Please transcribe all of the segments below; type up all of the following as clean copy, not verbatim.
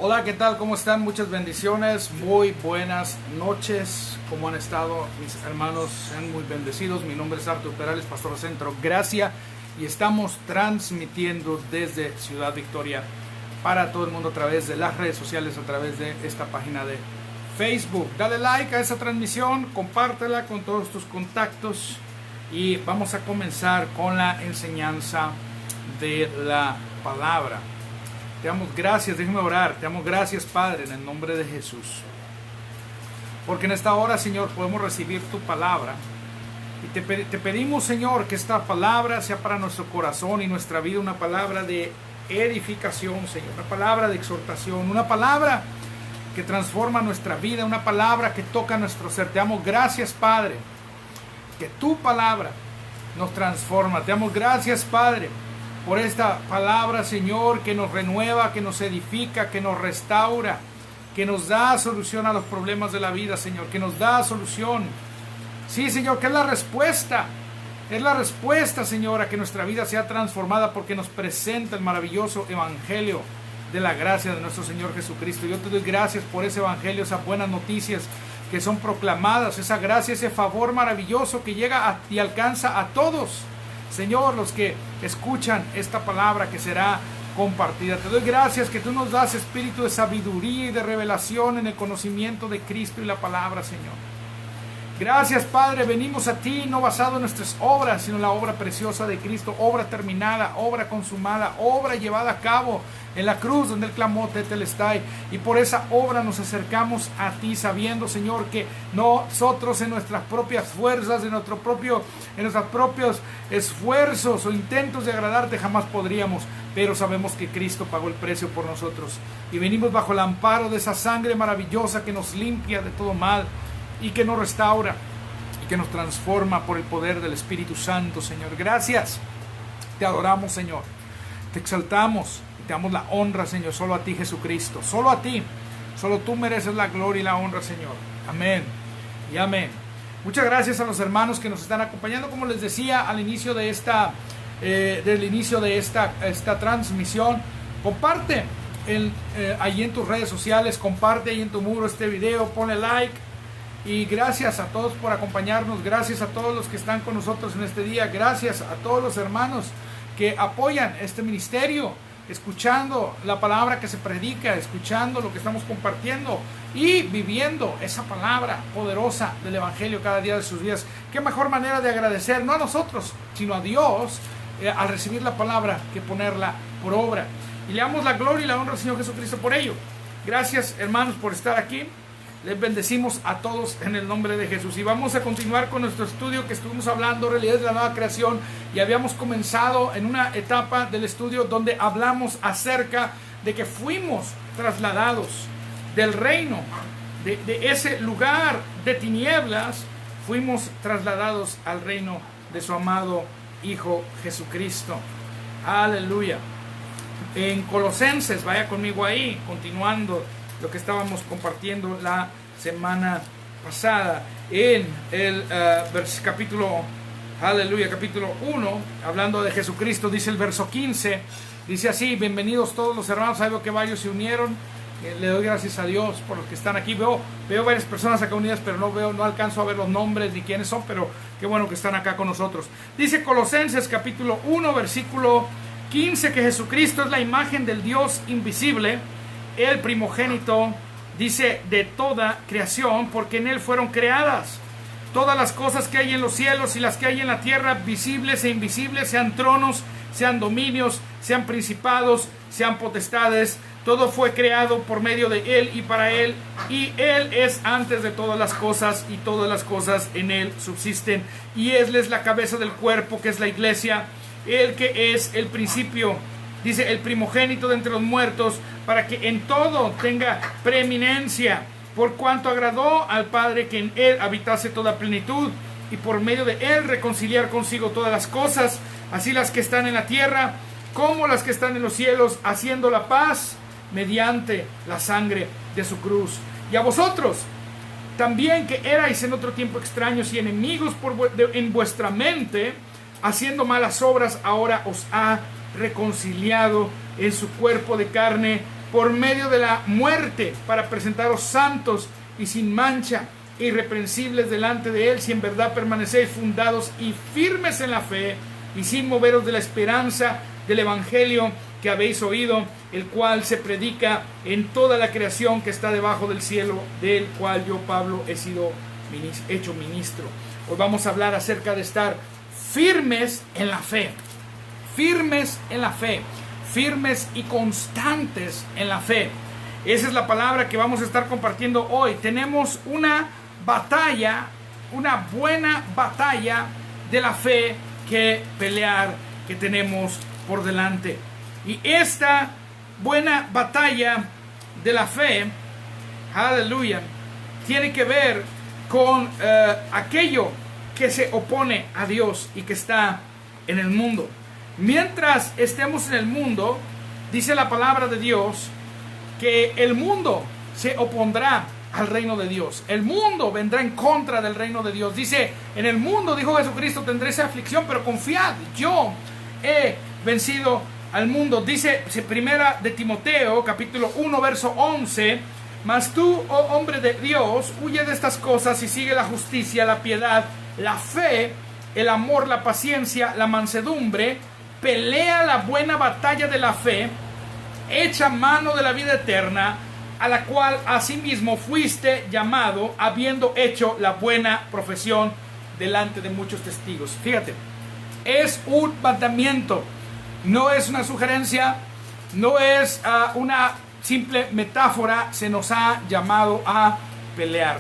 Hola, ¿qué tal? ¿Cómo están? Muchas bendiciones, muy buenas noches. ¿Cómo han estado mis hermanos? Sean muy bendecidos. Mi nombre es Arturo Perales, pastor del Centro Gracia, y estamos transmitiendo desde Ciudad Victoria para todo el mundo a través de las redes sociales, a través de esta página de Facebook. Dale like a esa transmisión, compártela con todos tus contactos y vamos a comenzar con la enseñanza de la palabra. Te damos gracias, déjame orar. Te damos gracias, Padre, en el nombre de Jesús. Porque en esta hora, Señor, podemos recibir tu palabra. Y te pedimos, Señor, que esta palabra sea para nuestro corazón y nuestra vida una palabra de edificación, Señor. Una palabra de exhortación, una palabra que transforma nuestra vida, una palabra que toca nuestro ser. Te damos gracias, Padre, que tu palabra nos transforma. Te damos gracias, Padre, por esta palabra, Señor, que nos renueva, que nos edifica, que nos restaura, que nos da solución a los problemas de la vida, Señor, que nos da solución. Sí, Señor, que es la respuesta, Señor, a que nuestra vida sea transformada, porque nos presenta el maravilloso evangelio de la gracia de nuestro Señor Jesucristo. Yo te doy gracias por ese evangelio, esas buenas noticias que son proclamadas, esa gracia, ese favor maravilloso que llega y alcanza a todos, Señor, los que escuchan esta palabra que será compartida. Te doy gracias que tú nos das espíritu de sabiduría y de revelación en el conocimiento de Cristo y la palabra, Señor. Gracias, Padre, venimos a ti no basado en nuestras obras, sino en la obra preciosa de Cristo, obra terminada, obra consumada, obra llevada a cabo en la cruz donde Él clamó Tetelestai, y por esa obra nos acercamos a ti, sabiendo, Señor, que nosotros en nuestras propias fuerzas, en nuestros propios esfuerzos o intentos de agradarte jamás podríamos, pero sabemos que Cristo pagó el precio por nosotros, y venimos bajo el amparo de esa sangre maravillosa que nos limpia de todo mal y que nos restaura y que nos transforma por el poder del Espíritu Santo, Señor. Gracias, te adoramos, Señor, te exaltamos y te damos la honra, Señor, solo a ti, Jesucristo, solo a ti, solo tú mereces la gloria y la honra, Señor. Amén y amén. Muchas gracias a los hermanos que nos están acompañando, como les decía al inicio de esta transmisión. Comparte ahí en tus redes sociales, comparte ahí en tu muro este video, ponle like. Y gracias a todos por acompañarnos, gracias a todos los que están con nosotros en este día, gracias a todos los hermanos que apoyan este ministerio, escuchando la palabra que se predica, escuchando lo que estamos compartiendo y viviendo esa palabra poderosa del evangelio cada día de sus vidas. Qué mejor manera de agradecer, no a nosotros, sino a Dios, al recibir la palabra, que ponerla por obra. Y le damos la gloria y la honra al Señor Jesucristo por ello. Gracias, hermanos, por estar aquí. Les bendecimos a todos en el nombre de Jesús. Y vamos a continuar con nuestro estudio que estuvimos hablando, realidades de la nueva creación. Y habíamos comenzado en una etapa del estudio donde hablamos acerca de que fuimos trasladados del reino, de ese lugar de tinieblas, fuimos trasladados al reino de su amado Hijo Jesucristo. Aleluya. En Colosenses, vaya conmigo ahí, continuando lo que estábamos compartiendo la semana pasada en el capítulo 1, hablando de Jesucristo. Dice el verso 15, dice así: bienvenidos todos los hermanos. Sabe que varios se unieron, le doy gracias a Dios por los que están aquí. Veo varias personas acá unidas, pero no alcanzo a ver los nombres ni quiénes son, pero qué bueno que están acá con nosotros. Dice Colosenses capítulo 1 versículo 15 que Jesucristo es la imagen del Dios invisible, el primogénito, dice, de toda creación, porque en Él fueron creadas todas las cosas que hay en los cielos y las que hay en la tierra, visibles e invisibles, sean tronos, sean dominios, sean principados, sean potestades. Todo fue creado por medio de Él y para Él, y Él es antes de todas las cosas, y todas las cosas en Él subsisten. Y Él es la cabeza del cuerpo, que es la iglesia, el que es el principio, dice, el primogénito de entre los muertos, para que en todo tenga preeminencia, por cuanto agradó al Padre que en Él habitase toda plenitud, y por medio de Él reconciliar consigo todas las cosas, así las que están en la tierra como las que están en los cielos, haciendo la paz mediante la sangre de su cruz. Y a vosotros también, que erais en otro tiempo extraños y enemigos en vuestra mente, haciendo malas obras, ahora os ha reconciliado en su cuerpo de carne por medio de la muerte, para presentaros santos y sin mancha, irreprensibles delante de Él, si en verdad permanecéis fundados y firmes en la fe, y sin moveros de la esperanza del Evangelio que habéis oído, el cual se predica en toda la creación que está debajo del cielo, del cual yo, Pablo, he sido hecho ministro. Hoy vamos a hablar acerca de estar firmes en la fe, firmes en la fe, firmes y constantes en la fe. Esa es la palabra que vamos a estar compartiendo hoy. Tenemos una batalla, una buena batalla de la fe que pelear, que tenemos por delante. Y esta buena batalla de la fe, aleluya, tiene que ver con aquello que se opone a Dios y que está en el mundo. Mientras estemos en el mundo, dice la palabra de Dios que el mundo se opondrá al reino de Dios. El mundo vendrá en contra del reino de Dios. Dice, en el mundo, dijo Jesucristo, tendréis aflicción, pero confiad, yo he vencido al mundo. Dice primera de Timoteo, capítulo 1, verso 11, mas tú, oh hombre de Dios, huye de estas cosas y sigue la justicia, la piedad, la fe, el amor, la paciencia, la mansedumbre, pelea la buena batalla de la fe, echa mano de la vida eterna, a la cual asimismo fuiste llamado, habiendo hecho la buena profesión delante de muchos testigos. Fíjate, es un mandamiento, no es una sugerencia, no es una simple metáfora. Se nos ha llamado a pelear.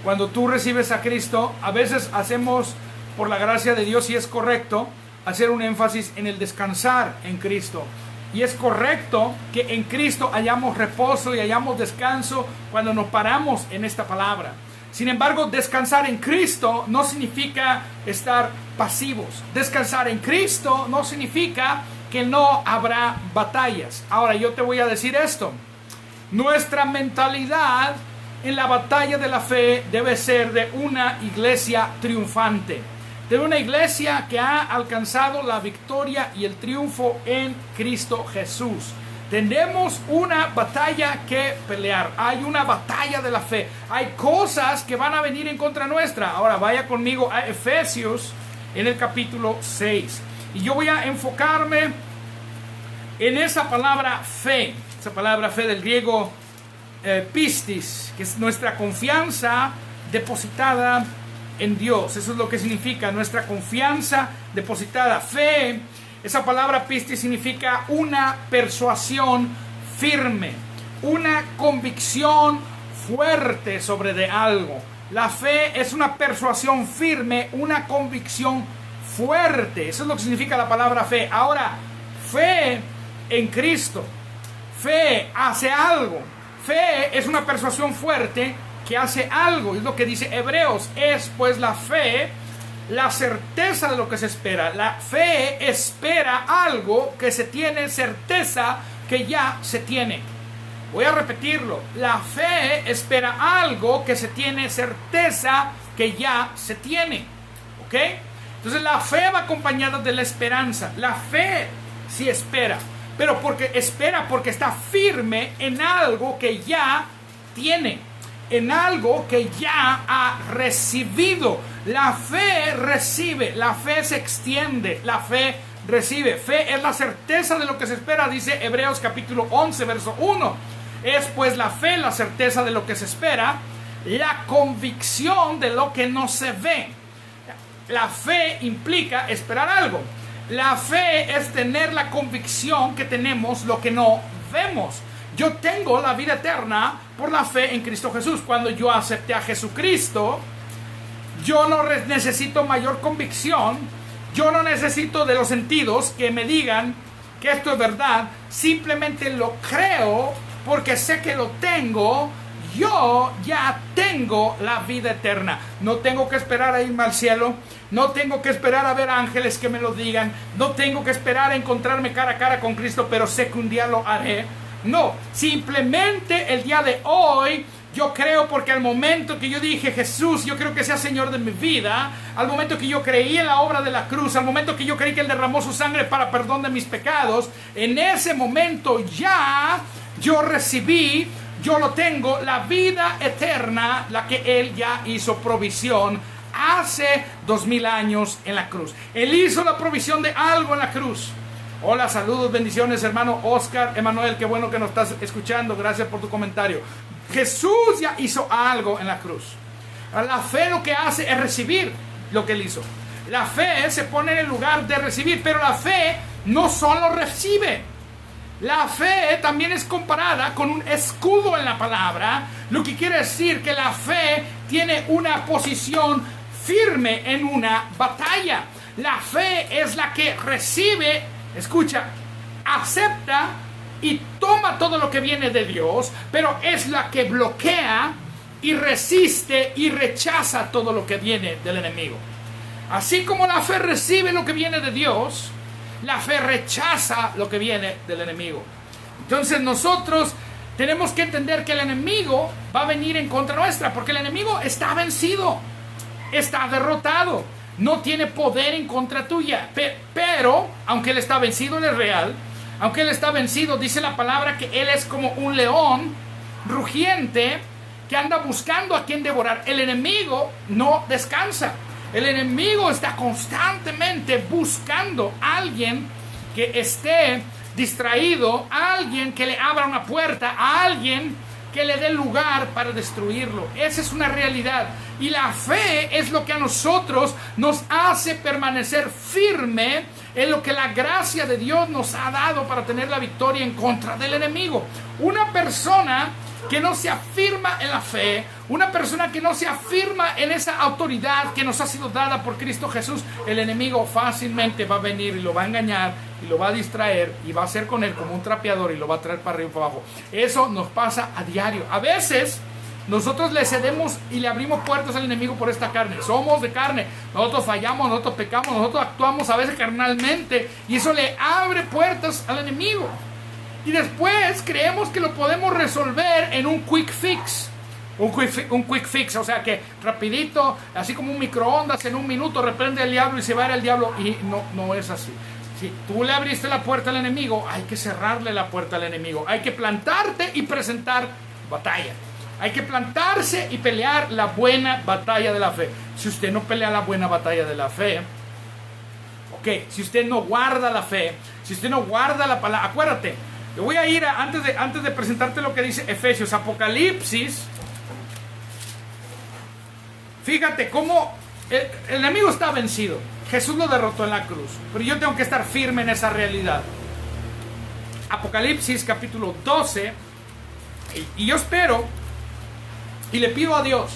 Cuando tú recibes a Cristo, a veces hacemos, por la gracia de Dios, y es correcto, hacer un énfasis en el descansar en Cristo. Y es correcto que en Cristo hayamos reposo y hayamos descanso cuando nos paramos en esta palabra. Sin embargo, descansar en Cristo no significa estar pasivos. Descansar en Cristo no significa que no habrá batallas. Ahora, yo te voy a decir esto. Nuestra mentalidad en la batalla de la fe debe ser de una iglesia triunfante, de una iglesia que ha alcanzado la victoria y el triunfo en Cristo Jesús. Tenemos una batalla que pelear. Hay una batalla de la fe. Hay cosas que van a venir en contra nuestra. Ahora vaya conmigo a Efesios en el capítulo 6. Y yo voy a enfocarme en esa palabra fe. Esa palabra fe del griego pistis, que es nuestra confianza depositada en Dios. Eso es lo que significa nuestra confianza depositada. Fe, esa palabra pistis significa una persuasión firme, una convicción fuerte sobre de algo. La fe es una persuasión firme, una convicción fuerte. Eso es lo que significa la palabra fe. Ahora, fe en Cristo, fe hace algo. Fe es una persuasión fuerte que hace algo. Es lo que dice Hebreos. Es pues la fe la certeza de lo que se espera. La fe espera algo que se tiene certeza que ya se tiene. Voy a repetirlo. La fe espera algo que se tiene certeza que ya se tiene. ¿Ok? Entonces la fe va acompañada de la esperanza. La fe sí espera, pero porque espera porque está firme en algo que ya tiene, en algo que ya ha recibido. La fe recibe, la fe se extiende, la fe recibe. Fe es la certeza de lo que se espera, dice Hebreos capítulo 11, verso 1. Es pues la fe la certeza de lo que se espera, la convicción de lo que no se ve. La fe implica esperar algo. La fe es tener la convicción que tenemos lo que no vemos. Yo tengo la vida eterna por la fe en Cristo Jesús. Cuando yo acepté a Jesucristo, yo no necesito mayor convicción. Yo no necesito de los sentidos que me digan que esto es verdad. Simplemente lo creo porque sé que lo tengo. Yo ya tengo la vida eterna. No tengo que esperar a irme al cielo. No tengo que esperar a ver ángeles que me lo digan. No tengo que esperar a encontrarme cara a cara con Cristo, pero sé que un día lo haré. No, simplemente el día de hoy yo creo, porque al momento que yo dije, Jesús, yo creo que sea Señor de mi vida, al momento que yo creí en la obra de la cruz, al momento que yo creí que Él derramó su sangre para perdón de mis pecados, en ese momento ya yo recibí, yo lo tengo, la vida eterna, la que Él ya hizo provisión hace 2000 años en la cruz. Él hizo la provisión de algo en la cruz. Hola, saludos, bendiciones, hermano Oscar Emanuel, qué bueno que nos estás escuchando, gracias por tu comentario. Jesús ya hizo algo en la cruz. La fe lo que hace es recibir lo que Él hizo. La fe se pone en el lugar de recibir, pero la fe no solo recibe. La fe también es comparada con un escudo en la palabra, lo que quiere decir que la fe tiene una posición firme en una batalla. La fe es la que recibe, escucha, acepta y toma todo lo que viene de Dios, pero es la que bloquea y resiste y rechaza todo lo que viene del enemigo. Así como la fe recibe lo que viene de Dios, la fe rechaza lo que viene del enemigo. Entonces nosotros tenemos que entender que el enemigo va a venir en contra nuestra, porque el enemigo está vencido, está derrotado, no tiene poder en contra tuya. Pero, aunque él está vencido, él es real. Aunque él está vencido, dice la palabra que él es como un león rugiente que anda buscando a quien devorar. El enemigo no descansa. El enemigo está constantemente buscando a alguien que esté distraído, a alguien que le abra una puerta, a alguien que le dé lugar para destruirlo. Esa es una realidad. Y la fe es lo que a nosotros nos hace permanecer firme en lo que la gracia de Dios nos ha dado para tener la victoria en contra del enemigo. Una persona que no se afirma en la fe, una persona que no se afirma en esa autoridad que nos ha sido dada por Cristo Jesús, el enemigo fácilmente va a venir y lo va a engañar y lo va a distraer y va a hacer con él como un trapeador y lo va a traer para arriba y para abajo. Eso nos pasa a diario. A veces nosotros le cedemos y le abrimos puertas al enemigo por esta carne. Somos de carne, nosotros fallamos, nosotros pecamos, nosotros actuamos a veces carnalmente y eso le abre puertas al enemigo. Y después creemos que lo podemos resolver en un quick fix. Un quick fix, o sea que rapidito, así como un microondas, en un minuto reprende al diablo y se va a ir al diablo. Y no es así. Si tú le abriste la puerta al enemigo, hay que cerrarle la puerta al enemigo. Hay que plantarte y presentar batalla. Hay que plantarse y pelear la buena batalla de la fe. Si usted no pelea la buena batalla de la fe, si usted no guarda la fe, si usted no guarda la palabra, acuérdate. Yo voy a ir antes de presentarte lo que dice Efesios, Apocalipsis. Fíjate cómo el enemigo está vencido. Jesús lo derrotó en la cruz. Pero yo tengo que estar firme en esa realidad. Apocalipsis capítulo 12. Y yo espero y le pido a Dios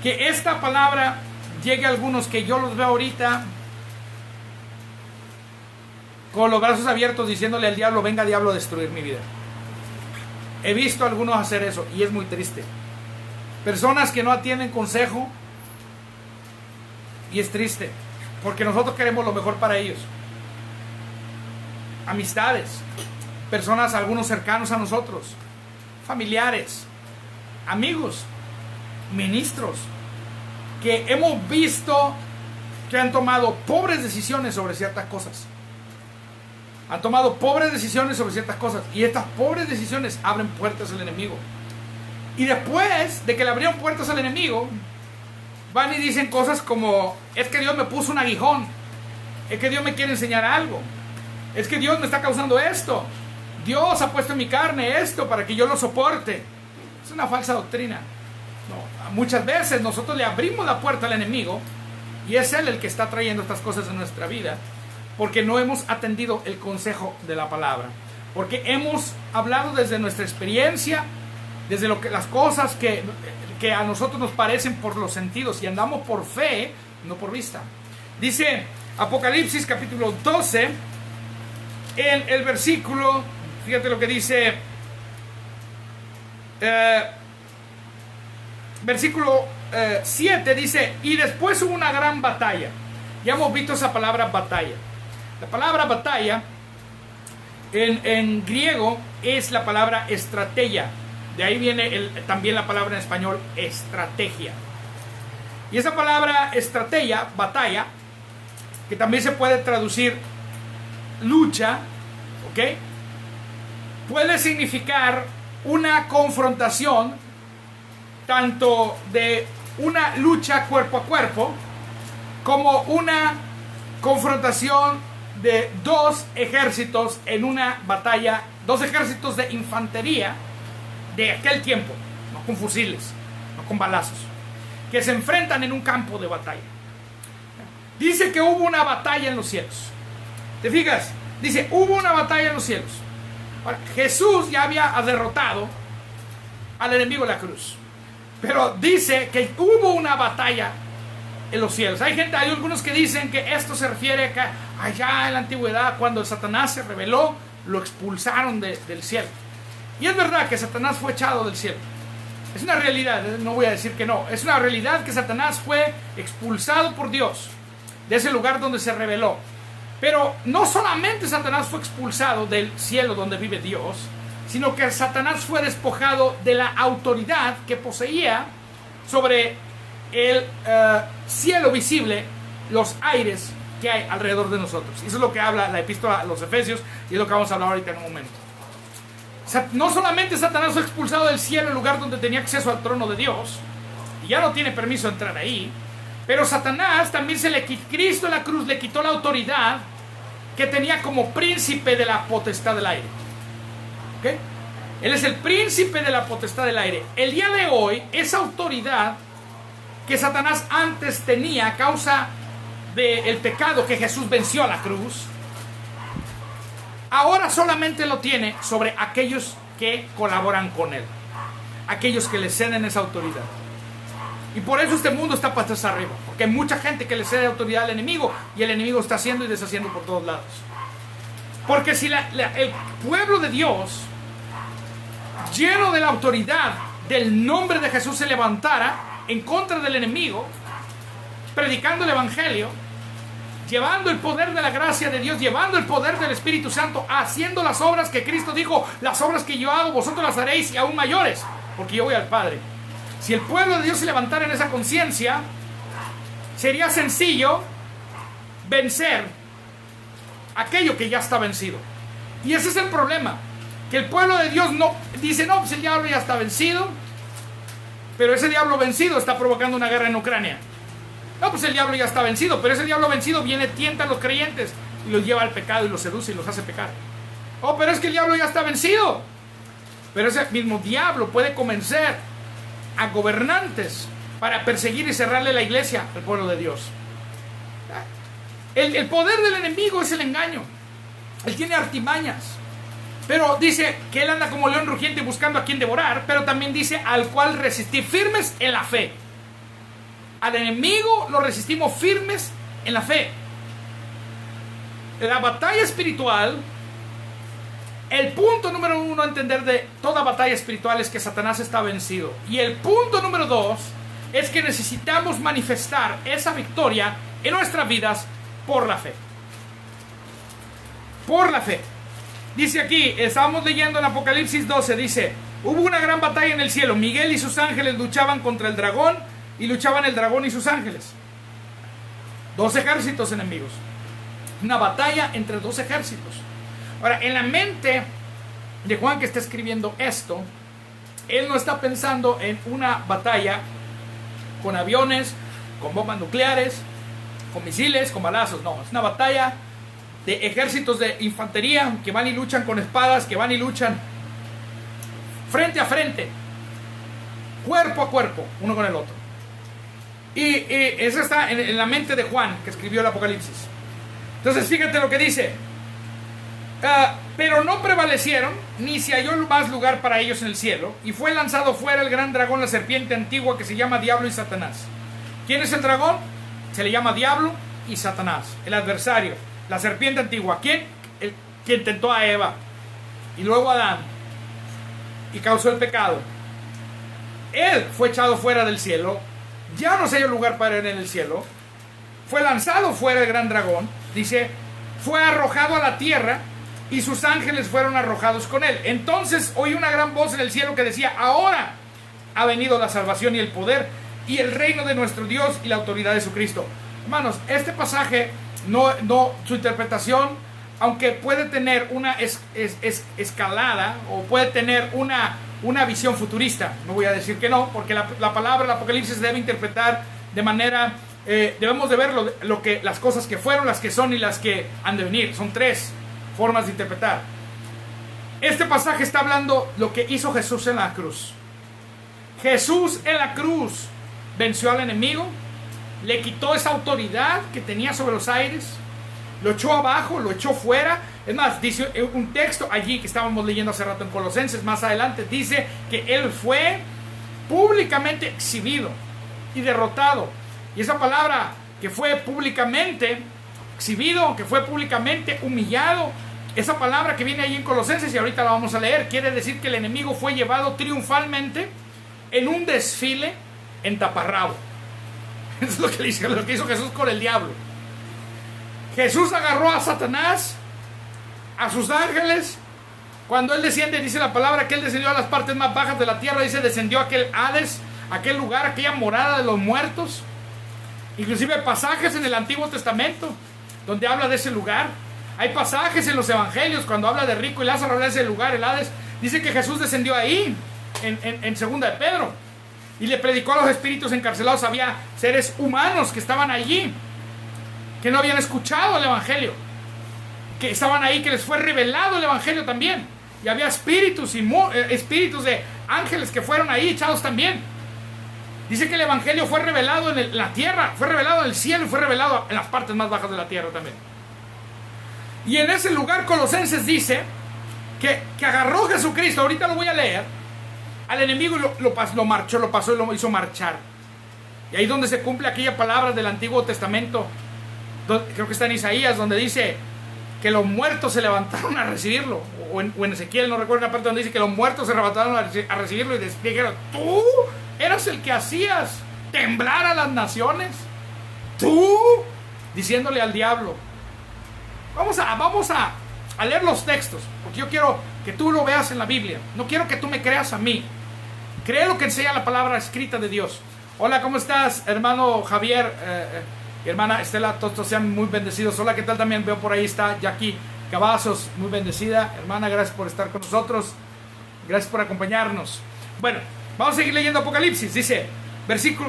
que esta palabra llegue a algunos que yo los veo ahorita con los brazos abiertos diciéndole al diablo: venga diablo a destruir mi vida. He visto a algunos hacer eso y es muy triste. Personas que no atienden consejo y es triste porque nosotros queremos lo mejor para ellos. Amistades, personas, algunos cercanos a nosotros, familiares, amigos, ministros que hemos visto que han tomado pobres decisiones sobre ciertas cosas. Han tomado pobres decisiones sobre ciertas cosas y estas pobres decisiones abren puertas al enemigo. Y después de que le abrieron puertas al enemigo, van y dicen cosas como: es que Dios me puso un aguijón, es que Dios me quiere enseñar algo, es que Dios me está causando esto, Dios ha puesto en mi carne esto para que yo lo soporte. Es una falsa doctrina. No, muchas veces nosotros le abrimos la puerta al enemigo y es él el que está trayendo estas cosas en nuestra vida, porque no hemos atendido el consejo de la palabra, porque hemos hablado desde nuestra experiencia, desde las cosas que a nosotros nos parecen por los sentidos, y andamos por fe, no por vista. Dice Apocalipsis capítulo 12, en el versículo, fíjate lo que dice, versículo 7, dice: y después hubo una gran batalla. Ya hemos visto esa palabra batalla. La palabra batalla en griego es la palabra estrategia. De ahí viene también la palabra en español estrategia. Y esa palabra estrategia, batalla, que también se puede traducir lucha, puede significar una confrontación tanto de una lucha cuerpo a cuerpo como una confrontación de dos ejércitos en una batalla, dos ejércitos de infantería de aquel tiempo, no con fusiles, no con balazos, que se enfrentan en un campo de batalla. Dice que hubo una batalla en los cielos. ¿Te fijas? Dice, hubo una batalla en los cielos. Ahora, Jesús ya había derrotado al enemigo en la cruz, pero dice que hubo una batalla en los cielos. Hay algunos que dicen que esto se refiere a que allá en la antigüedad, cuando Satanás se rebeló, lo expulsaron del cielo. Y es verdad que Satanás fue echado del cielo. Es una realidad, no voy a decir que no. Es una realidad que Satanás fue expulsado por Dios de ese lugar donde se rebeló. Pero no solamente Satanás fue expulsado del cielo donde vive Dios, sino que Satanás fue despojado de la autoridad que poseía sobre el cielo visible, los aires que hay alrededor de nosotros. Eso es lo que habla la epístola a los Efesios y es lo que vamos a hablar ahorita en un momento. No solamente Satanás fue expulsado del cielo, el lugar donde tenía acceso al trono de Dios, y ya no tiene permiso de entrar ahí, pero Satanás también Cristo en la cruz le quitó la autoridad que tenía como príncipe de la potestad del aire. ¿Okay? Él es el príncipe de la potestad del aire. El día de hoy, esa autoridad que Satanás antes tenía a causa del pecado que Jesús venció a la cruz, ahora solamente lo tiene sobre aquellos que colaboran con él, aquellos que le ceden esa autoridad. Y por eso este mundo está patas arriba, porque hay mucha gente que le cede autoridad al enemigo y el enemigo está haciendo y deshaciendo por todos lados. Porque si el pueblo de Dios, lleno de la autoridad del nombre de Jesús, se levantara en contra del enemigo, predicando el evangelio, llevando el poder de la gracia de Dios, llevando el poder del Espíritu Santo, haciendo las obras que Cristo dijo, las obras que yo hago, vosotros las haréis y aún mayores, porque yo voy al Padre. Si el pueblo de Dios se levantara en esa conciencia, sería sencillo vencer aquello que ya está vencido. Y ese es el problema, que el pueblo de Dios no dice, no, pues el diablo ya está vencido, pero ese diablo vencido está provocando una guerra en Ucrania. No, pues el diablo ya está vencido, pero ese diablo vencido viene, tienta a los creyentes y los lleva al pecado y los seduce y los hace pecar. Oh, pero es que el diablo ya está vencido. Pero ese mismo diablo puede convencer a gobernantes para perseguir y cerrarle la iglesia al pueblo de Dios. El poder del enemigo es el engaño. Él tiene artimañas. Pero dice que él anda como león rugiente buscando a quien devorar, pero también dice al cual resistir firmes en la fe. Al enemigo lo resistimos firmes en la fe. La batalla espiritual, el punto número uno a entender de toda batalla espiritual es que Satanás está vencido. Y el punto número dos es que necesitamos manifestar esa victoria en nuestras vidas por la fe. Por la fe. Dice aquí, estábamos leyendo en Apocalipsis 12, dice, hubo una gran batalla en el cielo. Miguel y sus ángeles luchaban contra el dragón y luchaban el dragón y sus ángeles. Dos ejércitos enemigos. Una batalla entre dos ejércitos. Ahora, en la mente de Juan que está escribiendo esto, él no está pensando en una batalla con aviones, con bombas nucleares, con misiles, con balazos. No, es una batalla de ejércitos de infantería que van y luchan con espadas, que van y luchan frente a frente, cuerpo a cuerpo, uno con el otro. Y eso está en la mente de Juan, que escribió el Apocalipsis. Entonces fíjate lo que dice. Pero no prevalecieron, ni se halló más lugar para ellos en el cielo, y fue lanzado fuera el gran dragón, la serpiente antigua, que se llama Diablo y Satanás. ¿Quién es el dragón? Se le llama Diablo y Satanás, el adversario, la serpiente antigua. ¿Quién? Quien tentó a Eva y luego a Adán y causó el pecado. Él fue echado fuera del cielo, ya no se halló lugar para él en el cielo, fue lanzado fuera el gran dragón, dice, fue arrojado a la tierra y sus ángeles fueron arrojados con él. Entonces oí una gran voz en el cielo que decía, ahora ha venido la salvación y el poder y el reino de nuestro Dios y la autoridad de su Cristo. Hermanos, este pasaje, su interpretación aunque puede tener una escalada o puede tener una visión futurista, no voy a decir que no, porque la palabra, el Apocalipsis, debe interpretar de manera, debemos de ver las cosas que fueron, las que son y las que han de venir. Son tres formas de interpretar. Este pasaje está hablando lo que hizo Jesús en la cruz. Jesús en la cruz venció al enemigo, le quitó esa autoridad que tenía sobre los aires, lo echó abajo, lo echó fuera. Es más, dice un texto allí que estábamos leyendo hace rato en Colosenses, más adelante, dice que Él fue públicamente exhibido y derrotado. Y esa palabra, que fue públicamente exhibido, que fue públicamente humillado, esa palabra que viene ahí en Colosenses, y ahorita la vamos a leer, quiere decir que el enemigo fue llevado triunfalmente en un desfile en taparrabo. Eso es lo que hizo Jesús con el diablo. Jesús agarró a Satanás, a sus ángeles. Cuando Él desciende, dice la palabra que Él descendió a las partes más bajas de la tierra. Dice, descendió a aquel Hades, aquel lugar, aquella morada de los muertos. Inclusive hay pasajes en el Antiguo Testamento donde habla de ese lugar. Hay pasajes en los evangelios cuando habla de Rico y Lázaro, habla de ese lugar, el Hades. Dice que Jesús descendió ahí en segunda de Pedro y le predicó a los espíritus encarcelados. Había seres humanos que estaban allí, que no habían escuchado el evangelio, que estaban ahí, que les fue revelado el evangelio también. Y había espíritus de ángeles que fueron ahí echados también. Dice que el evangelio fue revelado en la tierra, fue revelado en el cielo y fue revelado en las partes más bajas de la tierra también. Y en ese lugar Colosenses dice que agarró Jesucristo, ahorita lo voy a leer, al enemigo y lo pasó y lo hizo marchar. Y ahí es donde se cumple aquella palabra del Antiguo Testamento, creo que está en Isaías, donde dice que los muertos se levantaron a recibirlo, o en Ezequiel, no recuerdo la parte donde dice que los muertos se levantaron a recibirlo y dijeron, tú eras el que hacías temblar a las naciones, tú, diciéndole al diablo. Vamos a leer los textos, porque yo quiero que tú lo veas en la Biblia. No quiero que tú me creas a mí. Cree lo que enseña la palabra escrita de Dios. Hola, ¿cómo estás, hermano Javier? Hermana Estela, todos sean muy bendecidos. Hola, ¿qué tal? También veo por ahí está Jackie Cavazos, muy bendecida. Hermana, gracias por estar con nosotros. Gracias por acompañarnos. Bueno, vamos a seguir leyendo Apocalipsis. Dice,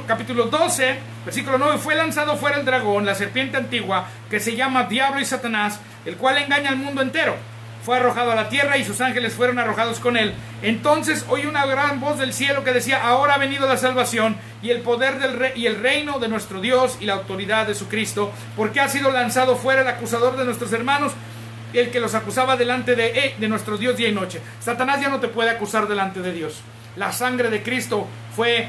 capítulo 12, versículo 9. Fue lanzado fuera el dragón, la serpiente antigua, que se llama Diablo y Satanás, el cual engaña al mundo entero. Fue arrojado a la tierra y sus ángeles fueron arrojados con él. Entonces oí una gran voz del cielo que decía, ahora ha venido la salvación y el poder y el reino de nuestro Dios y la autoridad de su Cristo, porque ha sido lanzado fuera el acusador de nuestros hermanos, el que los acusaba delante de nuestro Dios día y noche. Satanás ya no te puede acusar delante de Dios. La sangre de Cristo fue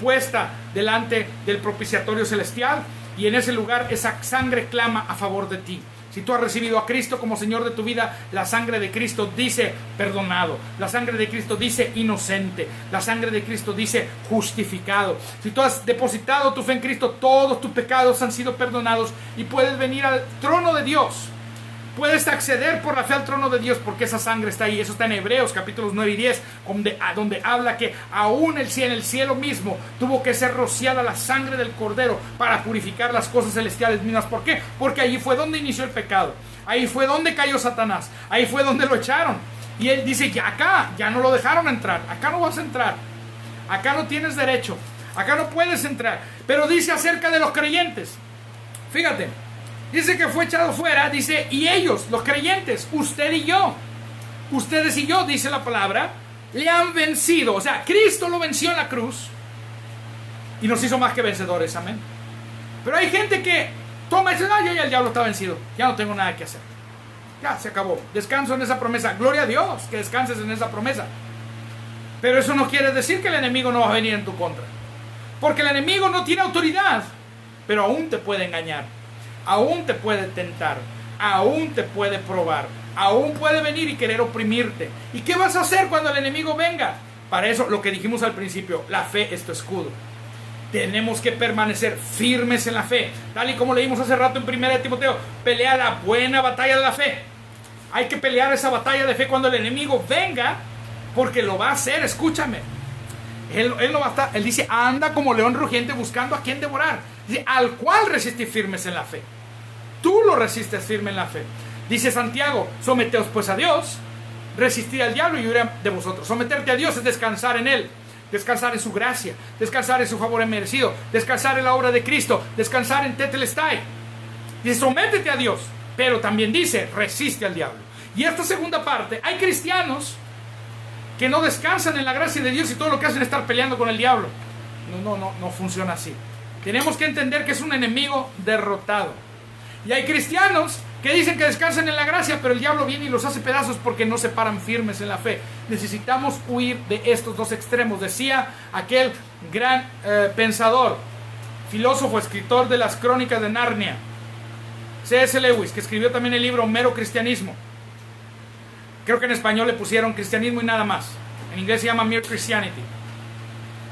puesta delante del propiciatorio celestial, y en ese lugar esa sangre clama a favor de ti. Si tú has recibido a Cristo como Señor de tu vida, la sangre de Cristo dice perdonado. La sangre de Cristo dice inocente. La sangre de Cristo dice justificado. Si tú has depositado tu fe en Cristo, todos tus pecados han sido perdonados y puedes venir al trono de Dios. Puedes acceder por la fe al trono de Dios porque esa sangre está ahí. Eso está en Hebreos capítulos 9 y 10, donde habla que aún en el cielo mismo tuvo que ser rociada la sangre del Cordero para purificar las cosas celestiales mismas. ¿Por qué? Porque allí fue donde inició el pecado. Ahí fue donde cayó Satanás. Ahí fue donde lo echaron. Y él dice, ya no lo dejaron entrar. Acá no vas a entrar. Acá no tienes derecho. Acá no puedes entrar. Pero dice acerca de los creyentes. Fíjate. Dice que fue echado fuera, dice, y ellos, los creyentes, ustedes y yo, dice la palabra, le han vencido. O sea, Cristo lo venció en la cruz y nos hizo más que vencedores, amén. Pero hay gente que toma y dice, ya el diablo está vencido, ya no tengo nada que hacer. Ya se acabó, descanso en esa promesa. Gloria a Dios que descanses en esa promesa. Pero eso no quiere decir que el enemigo no va a venir en tu contra. Porque el enemigo no tiene autoridad, pero aún te puede engañar. Aún te puede tentar, aún te puede probar, aún puede venir y querer oprimirte. ¿Y qué vas a hacer cuando el enemigo venga? Para eso, lo que dijimos al principio, la fe es tu escudo. Tenemos que permanecer firmes en la fe, tal y como leímos hace rato en 1 Timoteo. Pelea la buena batalla de la fe. Hay que pelear esa batalla de fe cuando el enemigo venga, porque lo va a hacer, escúchame. Él no va a estar, él dice, anda como león rugiente buscando a quien devorar. Dice, al cual resistís firmes en la fe. Tú lo resistes firme en la fe. Dice Santiago, someteos pues a Dios, resistid al diablo y huirá de vosotros. Someterte a Dios es descansar en Él, descansar en su gracia, descansar en su favor merecido, descansar en la obra de Cristo, descansar en Tetelestai. Dice, sométete a Dios, pero también dice, resiste al diablo. Y esta segunda parte, hay cristianos que no descansan en la gracia de Dios y todo lo que hacen es estar peleando con el diablo. No funciona así. Tenemos que entender que es un enemigo derrotado. Y hay cristianos que dicen que descansan en la gracia, pero el diablo viene y los hace pedazos porque no se paran firmes en la fe. Necesitamos huir de estos dos extremos. Decía aquel gran pensador, filósofo, escritor de las Crónicas de Narnia, C.S. Lewis, que escribió también el libro Mero Cristianismo. Creo que en español le pusieron Cristianismo y nada más. En inglés se llama Mere Christianity.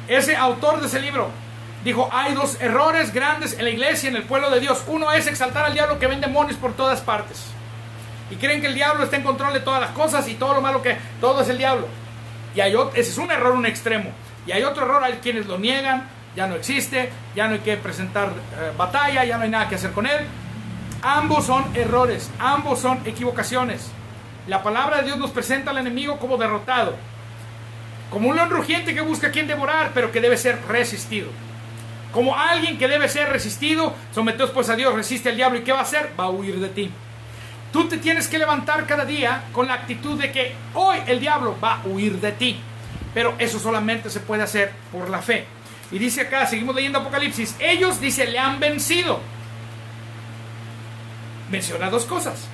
Ese autor de ese libro dijo, hay dos errores grandes en la iglesia, en el pueblo de Dios. Uno es exaltar al diablo que ven demonios por todas partes. Y creen que el diablo está en control de todas las cosas y todo lo malo que... todo es el diablo. Y ese es un error, un extremo. Y hay otro error, hay quienes lo niegan, ya no existe, ya no hay que presentar batalla, ya no hay nada que hacer con él. Ambos son errores, ambos son equivocaciones. La palabra de Dios nos presenta al enemigo como derrotado, como un león rugiente que busca a quien devorar, pero que debe ser resistido. Como alguien que debe ser resistido. Someteos pues a Dios, resiste al diablo. ¿Y qué va a hacer? Va a huir de ti. Tú te tienes que levantar cada día con la actitud de que hoy el diablo va a huir de ti. Pero eso solamente se puede hacer por la fe. Y dice acá, seguimos leyendo Apocalipsis, ellos, dice, le han vencido. Menciona dos cosas.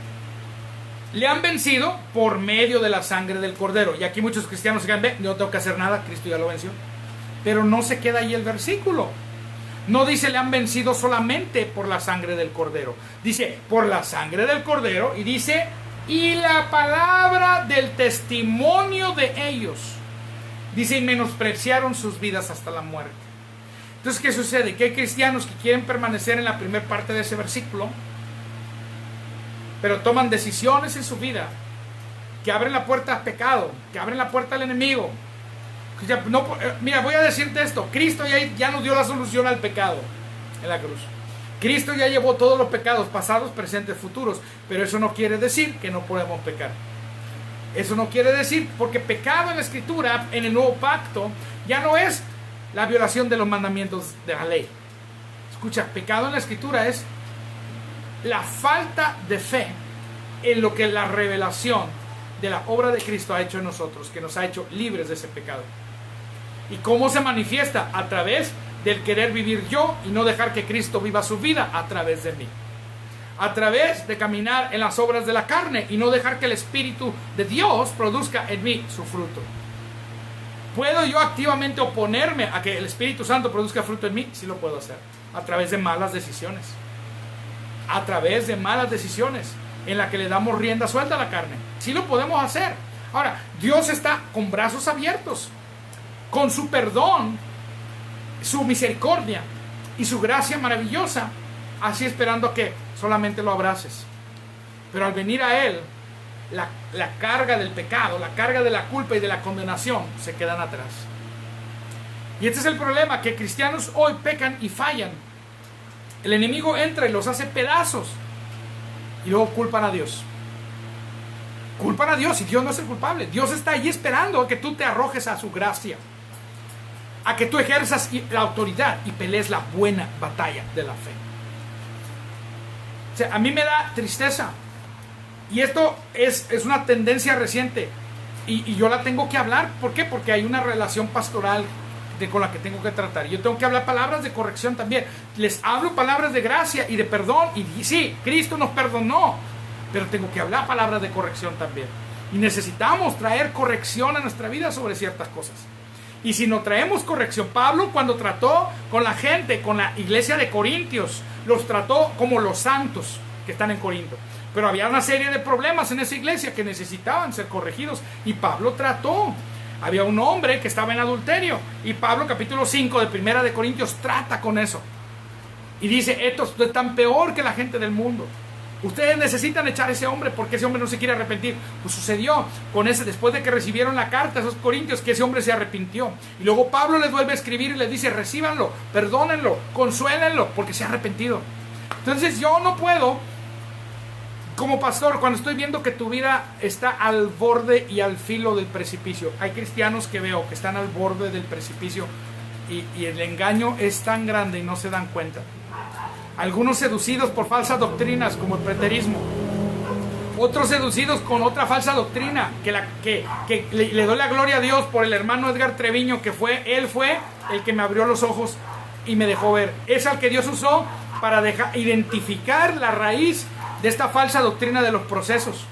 Le han vencido por medio de la sangre del Cordero. Y aquí muchos cristianos digan, ve, no tengo que hacer nada, Cristo ya lo venció. Pero no se queda ahí el versículo. No dice le han vencido solamente por la sangre del Cordero. Dice por la sangre del Cordero y dice y la palabra del testimonio de ellos. Dice y menospreciaron sus vidas hasta la muerte. Entonces, ¿qué sucede? Que hay cristianos que quieren permanecer en la primera parte de ese versículo, pero toman decisiones en su vida que abren la puerta al pecado, que abren la puerta al enemigo. Mira, voy a decirte esto. Cristo ya nos dio la solución al pecado en la cruz. Cristo ya llevó todos los pecados, pasados, presentes, futuros. Pero eso no quiere decir que no podemos pecar. Eso no quiere decir, porque pecado en la Escritura, en el nuevo pacto, ya no es la violación de los mandamientos de la ley. Escucha, pecado en la Escritura es la falta de fe en lo que la revelación de la obra de Cristo ha hecho en nosotros, que nos ha hecho libres de ese pecado. ¿Y cómo se manifiesta? A través del querer vivir yo y no dejar que Cristo viva su vida a través de mí. A través de caminar en las obras de la carne y no dejar que el Espíritu de Dios produzca en mí su fruto. ¿Puedo yo activamente oponerme a que el Espíritu Santo produzca fruto en mí? Sí lo puedo hacer. A través de malas decisiones. A través de malas decisiones en la que le damos rienda suelta a la carne. Sí lo podemos hacer. Ahora, Dios está con brazos abiertos, con su perdón, su misericordia y su gracia maravillosa, así esperando que solamente lo abraces. Pero al venir a Él, la carga del pecado, la carga de la culpa y de la condenación se quedan atrás. Y este es el problema, que cristianos hoy pecan y fallan. El enemigo entra y los hace pedazos y luego culpan a Dios. Culpan a Dios y Dios no es el culpable. Dios está allí esperando a que tú te arrojes a su gracia, a que tú ejerzas la autoridad y pelees la buena batalla de la fe. O sea, a mí me da tristeza. Y esto es una tendencia reciente. Y yo la tengo que hablar. ¿Por qué? Porque hay una relación pastoral con la que tengo que tratar. Yo tengo que hablar palabras de corrección también. Les hablo palabras de gracia y de perdón. Y sí, Cristo nos perdonó. Pero tengo que hablar palabras de corrección también. Y necesitamos traer corrección a nuestra vida sobre ciertas cosas. Y si no traemos corrección, Pablo cuando trató con la gente, con la iglesia de Corintios, los trató como los santos que están en Corinto. Pero había una serie de problemas en esa iglesia que necesitaban ser corregidos. Y Pablo trató. Había un hombre que estaba en adulterio. Y Pablo, capítulo 5 de Primera de Corintios, trata con eso. Y dice, esto es tan peor que la gente del mundo. Ustedes necesitan echar a ese hombre porque ese hombre no se quiere arrepentir. Pues sucedió con ese, después de que recibieron la carta, esos corintios, que ese hombre se arrepintió. Y luego Pablo les vuelve a escribir y les dice, recíbanlo, perdónenlo, consuélenlo, porque se ha arrepentido. Entonces yo no puedo como pastor, cuando estoy viendo que tu vida está al borde y al filo del precipicio, hay cristianos que veo que están al borde del precipicio y el engaño es tan grande y no se dan cuenta. Algunos seducidos por falsas doctrinas como el preterismo, otros seducidos con otra falsa doctrina que le doy la gloria a Dios por el hermano Edgar Treviño, que él fue el que me abrió los ojos y me dejó ver. Es al que Dios usó para identificar la raíz de esta falsa doctrina de los procesos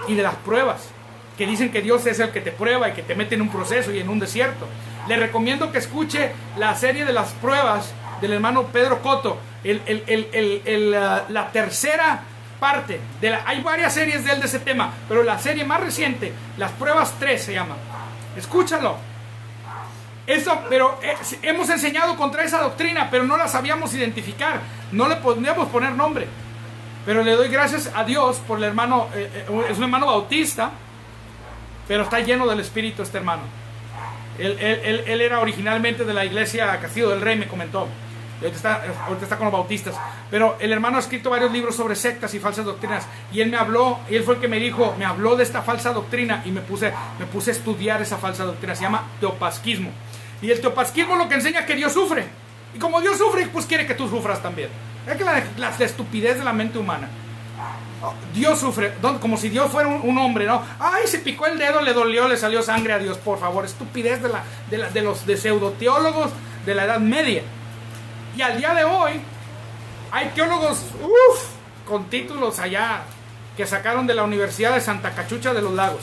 y de las pruebas, que dicen que Dios es el que te prueba y que te mete en un proceso y en un desierto. Le recomiendo que escuche la serie de las pruebas del hermano Pedro Cotto, la tercera parte hay varias series de él de ese tema, pero la serie más reciente, Las Pruebas 3 se llama. Escúchalo. Pero hemos enseñado contra esa doctrina, pero no la sabíamos identificar, no le podíamos poner nombre. Pero le doy gracias a Dios por el hermano, es un hermano bautista, pero está lleno del Espíritu este hermano. Él era originalmente de la iglesia Castillo del Rey, me comentó. Ahorita está con los bautistas. Pero el hermano ha escrito varios libros sobre sectas y falsas doctrinas. Y él me habló, y él fue el que me habló de esta falsa doctrina. Y me puse a estudiar esa falsa doctrina. Se llama teopasquismo. Y el teopasquismo lo que enseña es que Dios sufre. Y como Dios sufre, pues quiere que tú sufras también. Es que la estupidez de la mente humana. Dios sufre, como si Dios fuera un hombre, ¿no? Ay, se picó el dedo, le dolió, le salió sangre a Dios, por favor. Estupidez de los pseudoteólogos de la Edad Media. Y al día de hoy hay teólogos con títulos allá que sacaron de la Universidad de Santa Cachucha de los Lagos,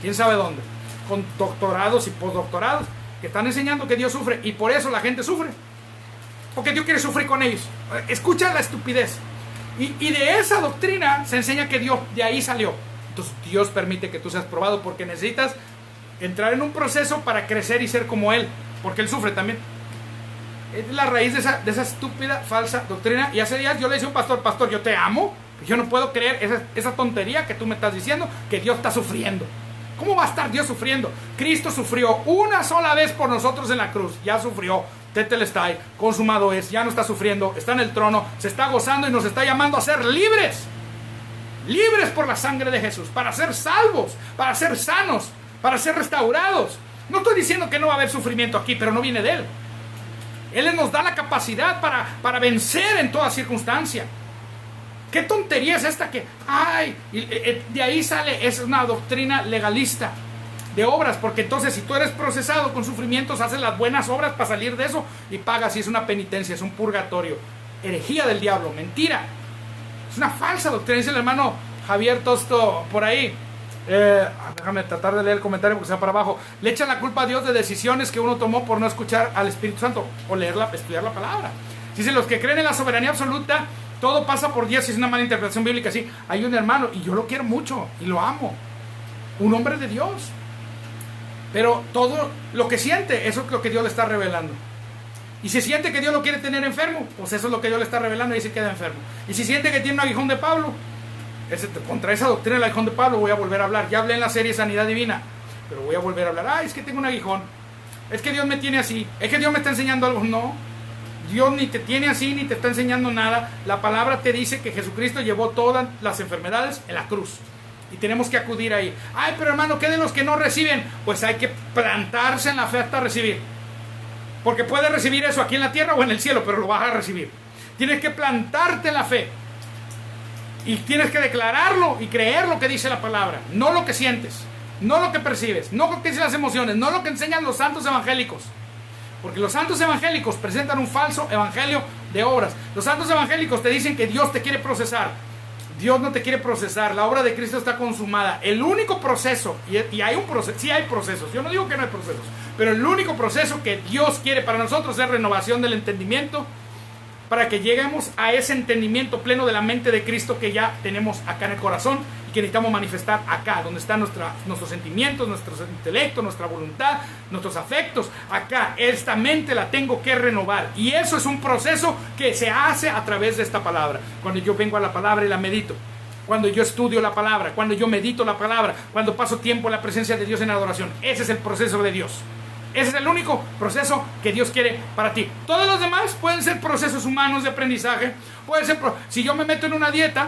quién sabe dónde, con doctorados y postdoctorados, que están enseñando que Dios sufre, y por eso la gente sufre, porque Dios quiere sufrir con ellos. Escucha la estupidez. Y de esa doctrina se enseña que Dios de ahí salió. Entonces Dios permite que tú seas probado porque necesitas entrar en un proceso para crecer y ser como Él, porque Él sufre también. Es la raíz de esa estúpida, falsa doctrina. Y hace días yo le decía a un pastor, yo te amo, yo no puedo creer esa tontería que tú me estás diciendo, que Dios está sufriendo. ¿Cómo va a estar Dios sufriendo? Cristo sufrió una sola vez por nosotros en la cruz, ya sufrió, tetelestai, consumado es, ya no está sufriendo, está en el trono, se está gozando y nos está llamando a ser libres. Libres por la sangre de Jesús, para ser salvos, para ser sanos, para ser restaurados. No estoy diciendo que no va a haber sufrimiento aquí, pero no viene de Él. Él nos da la capacidad para vencer en toda circunstancia. ¿Qué tontería es esta que, de ahí sale? Es una doctrina legalista de obras, porque entonces si tú eres procesado con sufrimientos, haces las buenas obras para salir de eso y pagas, y es una penitencia, es un purgatorio. Herejía del diablo, mentira. Es una falsa doctrina, dice el hermano Javier Tosto por ahí. Déjame tratar de leer el comentario porque está para abajo. Le echan la culpa a Dios de decisiones que uno tomó por no escuchar al Espíritu Santo o estudiar la palabra. Dice, los que creen en la soberanía absoluta, todo pasa por Dios. Y es una mala interpretación bíblica. Sí, hay un hermano y yo lo quiero mucho y lo amo, un hombre de Dios, pero todo lo que siente, eso es lo que Dios le está revelando. Y si siente que Dios lo quiere tener enfermo, pues eso es lo que Dios le está revelando, y ahí se queda enfermo. Y si siente que tiene un aguijón de Pablo, contra esa doctrina del aguijón de Pablo voy a volver a hablar. Ya hablé en la serie Sanidad Divina, pero voy a volver a hablar. Es que tengo un aguijón, es que Dios me tiene así, es que Dios me está enseñando algo. No, Dios ni te tiene así, ni te está enseñando nada. La palabra te dice que Jesucristo llevó todas las enfermedades en la cruz, y tenemos que acudir ahí. Pero hermano, ¿qué de los que no reciben? Pues hay que plantarse en la fe hasta recibir, porque puedes recibir eso aquí en la tierra o en el cielo, pero lo vas a recibir. Tienes que plantarte en la fe y tienes que declararlo y creer lo que dice la palabra, no lo que sientes, no lo que percibes, no lo que dicen las emociones, no lo que enseñan los santos evangélicos, porque los santos evangélicos presentan un falso evangelio de obras. Los santos evangélicos te dicen que Dios te quiere procesar. Dios no te quiere procesar, la obra de Cristo está consumada. El único proceso, y hay un proceso, sí hay procesos, yo no digo que no hay procesos, pero el único proceso que Dios quiere para nosotros es renovación del entendimiento, para que lleguemos a ese entendimiento pleno de la mente de Cristo que ya tenemos acá en el corazón y que necesitamos manifestar acá, donde están nuestros sentimientos, nuestro intelecto, nuestra voluntad, nuestros afectos. Acá, esta mente la tengo que renovar, y eso es un proceso que se hace a través de esta palabra. Cuando yo vengo a la palabra y la medito, cuando yo estudio la palabra, cuando yo medito la palabra, cuando paso tiempo en la presencia de Dios en adoración, ese es el proceso de Dios. Ese es el único proceso que Dios quiere para ti. Todos los demás pueden ser procesos humanos de aprendizaje. Puede ser, si yo me meto en una dieta,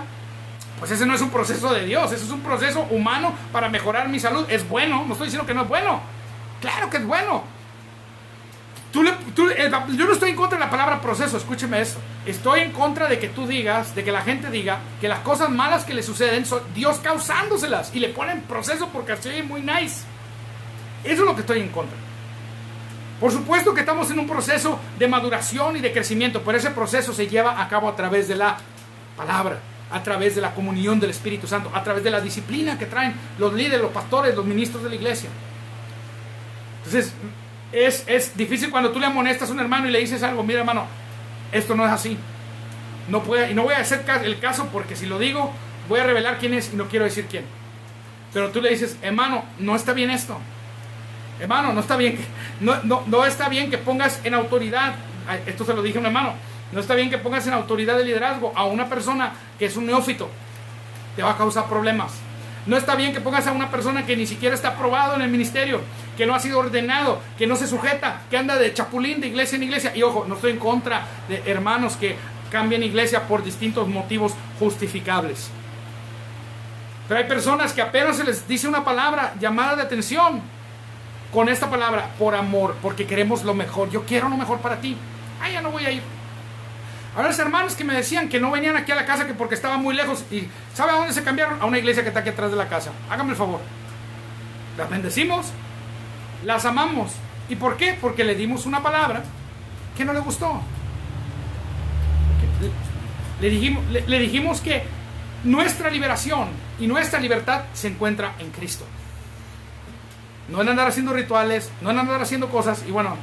pues ese no es un proceso de Dios, ese es un proceso humano para mejorar mi salud. Es bueno, no estoy diciendo que no es bueno. Claro que es bueno. Yo no estoy en contra de la palabra proceso, escúcheme esto. Estoy en contra de que tú digas, de que la gente diga que las cosas malas que le suceden son Dios causándoselas y le ponen proceso porque así muy nice. Eso es lo que estoy en contra. Por supuesto que estamos en un proceso de maduración y de crecimiento, pero ese proceso se lleva a cabo a través de la palabra, a través de la comunión del Espíritu Santo, a través de la disciplina que traen los líderes, los pastores, los ministros de la iglesia. Entonces, es difícil cuando tú le amonestas a un hermano y le dices algo, mira hermano, esto no es así. No voy a hacer el caso porque si lo digo, voy a revelar quién es y no quiero decir quién. Pero tú le dices, hermano, no está bien esto. Hermano, no está bien no está bien que pongas en autoridad, esto se lo dije a un hermano, no está bien que pongas en autoridad de liderazgo a una persona que es un neófito. Te va a causar problemas. No está bien que pongas a una persona que ni siquiera está aprobado en el ministerio, que no ha sido ordenado, que no se sujeta, que anda de chapulín de iglesia en iglesia. Y ojo, no estoy en contra de hermanos que cambian iglesia por distintos motivos justificables. Pero hay personas que apenas se les dice una palabra llamada de atención, con esta palabra, por amor, porque queremos lo mejor. Yo quiero lo mejor para ti. Ya no voy a ir. Ahora los hermanos que me decían que no venían aquí a la casa que porque estaban muy lejos. ¿Y sabe a dónde se cambiaron? A una iglesia que está aquí atrás de la casa. Hágame el favor. Las bendecimos, las amamos. ¿Y por qué? Porque le dimos una palabra que no le gustó. Le dijimos que nuestra liberación y nuestra libertad se encuentra en Cristo. No en andar haciendo rituales, no en andar haciendo cosas. Y bueno,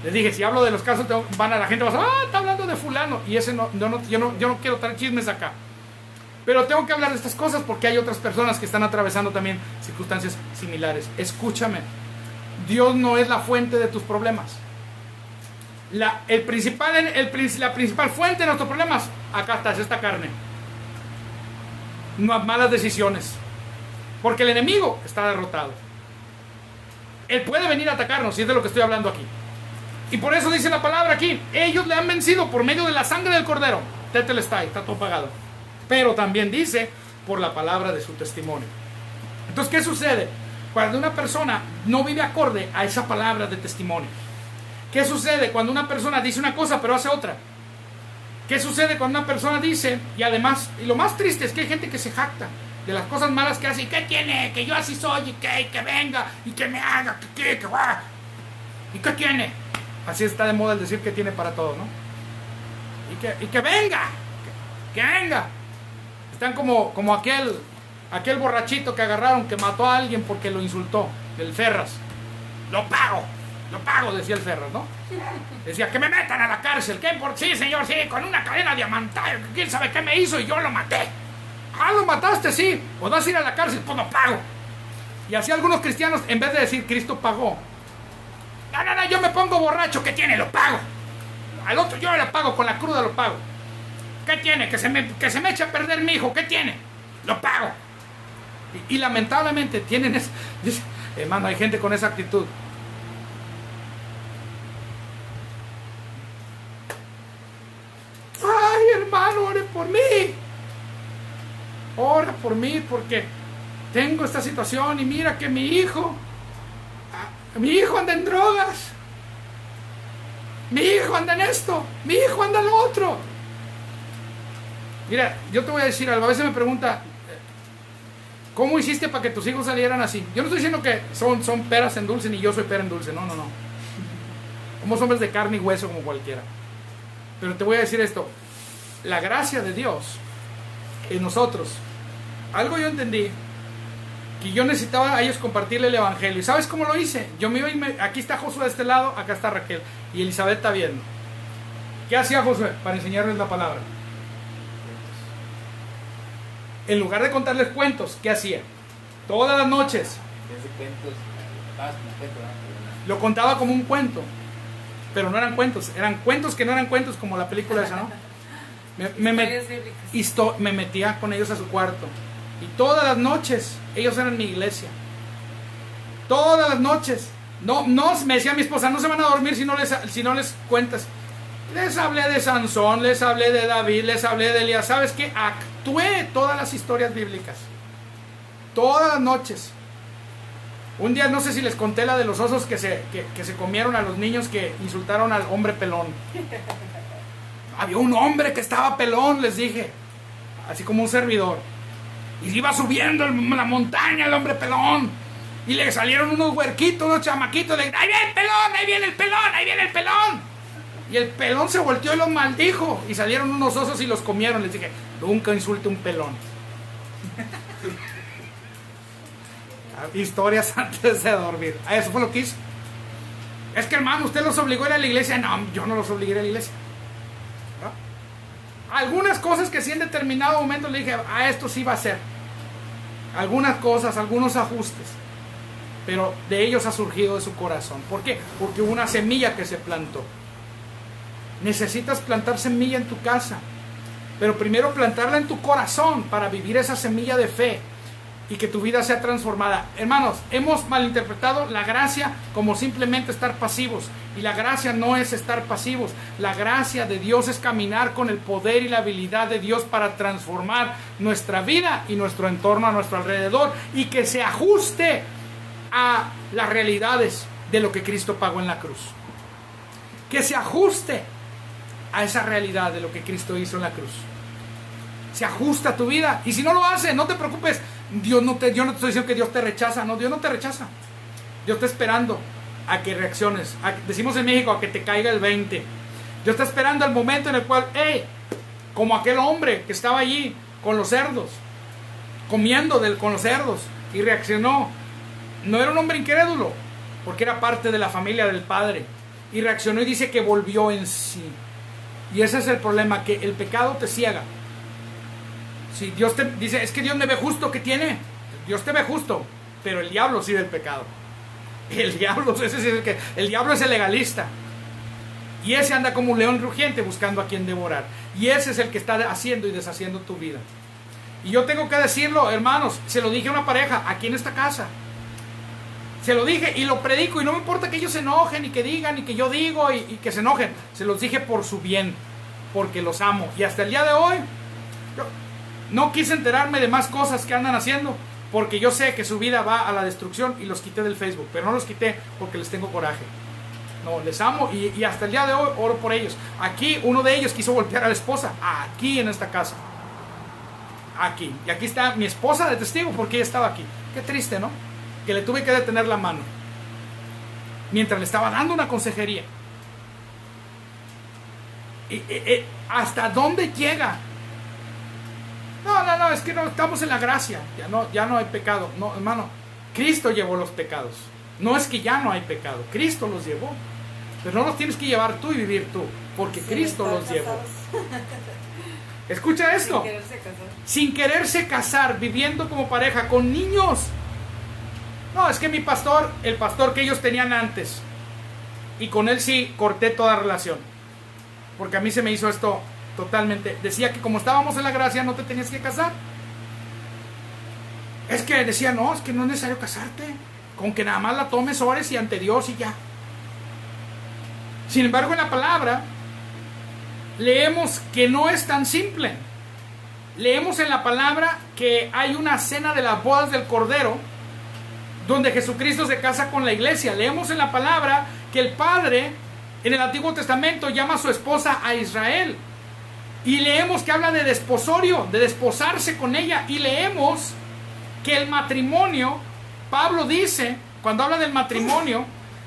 les dije, si hablo de los casos, la gente va a decir, está hablando de fulano. Y ese yo no quiero traer chismes acá. Pero tengo que hablar de estas cosas porque hay otras personas que están atravesando también circunstancias similares. Escúchame, Dios no es la fuente de tus problemas. La principal fuente de nuestros problemas, acá está, es esta carne. No, malas decisiones. Porque el enemigo está derrotado. Él puede venir a atacarnos, y es de lo que estoy hablando aquí. Y por eso dice la palabra aquí, ellos le han vencido por medio de la sangre del cordero. Tetelestai, está todo pagado. Pero también dice, por la palabra de su testimonio. Entonces, ¿qué sucede? Cuando una persona no vive acorde a esa palabra de testimonio. ¿Qué sucede cuando una persona dice una cosa pero hace otra? ¿Qué sucede cuando una persona dice, y además, y lo más triste es que hay gente que se jacta de las cosas malas que hace, y ¿qué tiene? Que yo así soy, y que venga, y que me haga, que va. ¿Y qué tiene? Así está de moda el decir que tiene para todo, ¿no? Y que venga, que venga. Están como aquel borrachito que agarraron, que mató a alguien porque lo insultó, el Ferras. Lo pago, decía el Ferras, ¿no? Decía, que me metan a la cárcel. ¿Qué? Sí, señor, sí, con una cadena diamantada. ¿Quién sabe qué me hizo? Y yo lo maté. Lo mataste, sí. Pues vas a ir a la cárcel, pues lo pago. Y así algunos cristianos, en vez de decir, Cristo pagó. No, yo me pongo borracho, ¿qué tiene? Lo pago. Al otro yo lo pago, con la cruda lo pago. ¿Qué tiene? Que se me eche a perder mi hijo, ¿qué tiene? Lo pago. Y lamentablemente tienen hermano, hay gente con esa actitud. Ay, hermano, ore por mí. Ora por mí porque tengo esta situación y mira que mi hijo anda en drogas. Mi hijo anda en esto. Mi hijo anda en lo otro. Mira, yo te voy a decir algo. A veces me pregunta, ¿cómo hiciste para que tus hijos salieran así? Yo no estoy diciendo que son peras en dulce, ni yo soy pera en dulce. No. Somos hombres de carne y hueso como cualquiera. Pero te voy a decir esto. La gracia de Dios en nosotros. Algo yo entendí, que yo necesitaba a ellos compartirle el evangelio. ¿Y sabes cómo lo hice? Yo me iba aquí está Josué de este lado, acá está Raquel. Y Elizabeth está viendo. ¿Qué hacía Josué para enseñarles la palabra? En lugar de contarles cuentos, ¿qué hacía? Todas las noches lo contaba como un cuento. Pero no eran cuentos, eran cuentos que no eran cuentos, como la película esa, ¿no? Me metía con ellos a su cuarto. Y todas las noches, ellos eran mi iglesia. Todas las noches. No, me decía mi esposa, no se van a dormir si no les cuentas. Les hablé de Sansón, les hablé de David, les hablé de Elías. ¿Sabes qué? tatué todas las historias bíblicas. Todas las noches. Un día no sé si les conté la de los osos que se comieron a los niños que insultaron al hombre pelón. Había un hombre que estaba pelón, les dije, así como un servidor. Y iba subiendo la montaña el hombre pelón. Y le salieron unos huerquitos, unos chamaquitos. Le dijeron, ¡ahí viene el pelón! ¡Ahí viene el pelón! ¡Ahí viene el pelón! Y el pelón se volteó y los maldijo. Y salieron unos osos y los comieron. Les dije, nunca insulte un pelón. Historias antes de dormir. Eso fue lo que hice. Es que, hermano, usted los obligó a ir a la iglesia. No, yo no los obligué a ir a la iglesia. ¿No? Algunas cosas que sí en determinado momento le dije, esto sí va a ser. Algunas cosas, algunos ajustes. Pero de ellos ha surgido de su corazón. ¿Por qué? Porque hubo una semilla que se plantó. Necesitas plantar semilla en tu casa. Pero primero plantarla en tu corazón para vivir esa semilla de fe. Y que tu vida sea transformada. Hermanos, hemos malinterpretado la gracia como simplemente estar pasivos. Y la gracia no es estar pasivos. La gracia de Dios es caminar con el poder y la habilidad de Dios para transformar nuestra vida y nuestro entorno a nuestro alrededor. Y que se ajuste a las realidades de lo que Cristo pagó en la cruz. Que se ajuste a esa realidad de lo que Cristo hizo en la cruz. Se ajusta a tu vida. Y si no lo hace, no te preocupes. Yo no te estoy diciendo que Dios te rechaza. No, Dios no te rechaza. Dios está esperando a que reacciones. Decimos en México, a que te caiga el 20. Dios está esperando el momento en el cual, como aquel hombre que estaba allí con los cerdos, comiendo con los cerdos, y reaccionó. No era un hombre incrédulo, porque era parte de la familia del Padre. Y reaccionó y dice que volvió en sí. Y ese es el problema, que el pecado te ciega. Si Dios te dice, es que Dios me ve justo, ¿qué tiene? Dios te ve justo, pero el diablo sí ve el pecado. El diablo es el legalista. Y ese anda como un león rugiente buscando a quien devorar. Y ese es el que está haciendo y deshaciendo tu vida. Y yo tengo que decirlo, hermanos, se lo dije a una pareja aquí en esta casa. Se lo dije y lo predico, y no me importa que ellos se enojen y que digan y que yo digo y que se enojen. Se los dije por su bien, porque los amo. Y hasta el día de hoy yo no quise enterarme de más cosas que andan haciendo, porque yo sé que su vida va a la destrucción, y los quité del Facebook. Pero no los quité porque les tengo coraje. No, les amo y hasta el día de hoy oro por ellos. Aquí uno de ellos quiso voltear a la esposa, aquí en esta casa. Aquí. Y aquí está mi esposa de testigo porque ella estaba aquí. Qué triste, ¿no? Que le tuve que detener la mano mientras le estaba dando una consejería. ¿Hasta dónde llega? No, es que no estamos en la gracia. Ya no hay pecado. No, hermano, Cristo llevó los pecados. No es que ya no hay pecado, Cristo los llevó. Pero no los tienes que llevar tú y vivir tú, porque Cristo los llevó. Escucha esto. Sin quererse casar, viviendo como pareja, con niños. No, es que mi pastor, el pastor que ellos tenían antes, y con él sí corté toda relación, porque a mí se me hizo esto totalmente. Decía que como estábamos en la gracia no te tenías que casar. Es que decía, no, es que no es necesario casarte, con que nada más la tomes, ores y ante Dios y ya. Sin embargo, en la palabra leemos que no es tan simple. Leemos en la palabra que hay una cena de las bodas del Cordero, donde Jesucristo se casa con la iglesia. Leemos en la palabra que el Padre en el Antiguo Testamento llama a su esposa a Israel. Y leemos que habla de desposorio, de desposarse con ella. Y leemos que el matrimonio, Pablo dice, cuando habla del matrimonio,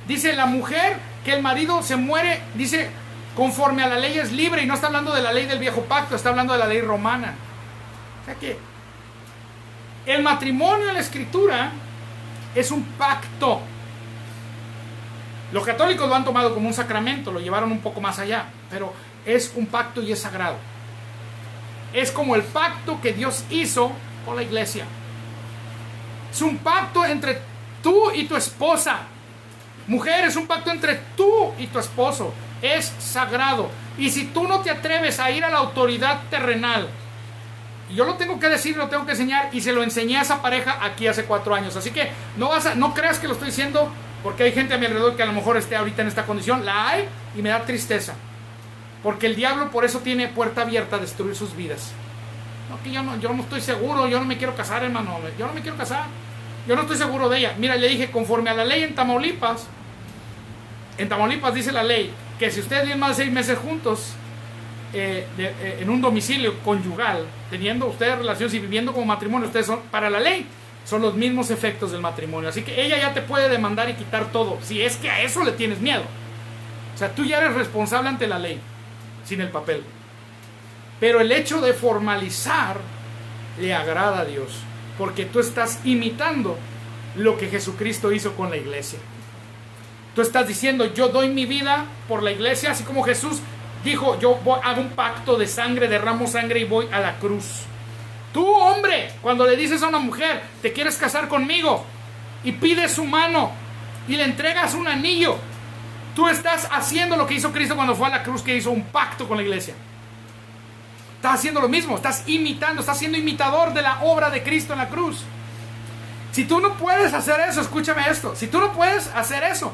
dice la mujer que el marido se muere, dice, conforme a la ley es libre. Y no está hablando de la ley del viejo pacto, está hablando de la ley romana. O sea que el matrimonio en la Escritura es un pacto. Los católicos lo han tomado como un sacramento, lo llevaron un poco más allá, pero es un pacto y es sagrado. Es como el pacto que Dios hizo con la iglesia. Es un pacto entre tú y tu esposa. Mujer, es un pacto entre tú y tu esposo. Es sagrado. Y si tú no te atreves a ir a la autoridad terrenal, y yo lo tengo que decir, lo tengo que enseñar, y se lo enseñé a esa pareja aquí hace 4 años. Así que no creas que lo estoy diciendo porque hay gente a mi alrededor que a lo mejor esté ahorita en esta condición. La hay y me da tristeza. Porque el diablo por eso tiene puerta abierta a destruir sus vidas. No, que yo no estoy seguro, yo no me quiero casar, hermano, yo no me quiero casar, yo no estoy seguro de ella. Mira, le dije, conforme a la ley en Tamaulipas dice la ley que si ustedes viven más de 6 meses juntos, en un domicilio conyugal, teniendo ustedes relaciones y viviendo como matrimonio, ustedes son, para la ley, son los mismos efectos del matrimonio. Así que ella ya te puede demandar y quitar todo, si es que a eso le tienes miedo. O sea, tú ya eres responsable ante la ley, sin el papel. Pero el hecho de formalizar le agrada a Dios, porque tú estás imitando lo que Jesucristo hizo con la iglesia. Tú estás diciendo, yo doy mi vida por la iglesia, así como Jesús dijo, hago un pacto de sangre, derramo sangre y voy a la cruz. Tú, hombre, cuando le dices a una mujer, te quieres casar conmigo, y pides su mano y le entregas un anillo, tú estás haciendo lo que hizo Cristo cuando fue a la cruz, que hizo un pacto con la iglesia. Estás haciendo lo mismo, estás imitando, estás siendo imitador de la obra de Cristo en la cruz. Si tú no puedes hacer eso, escúchame esto, si tú no puedes hacer eso,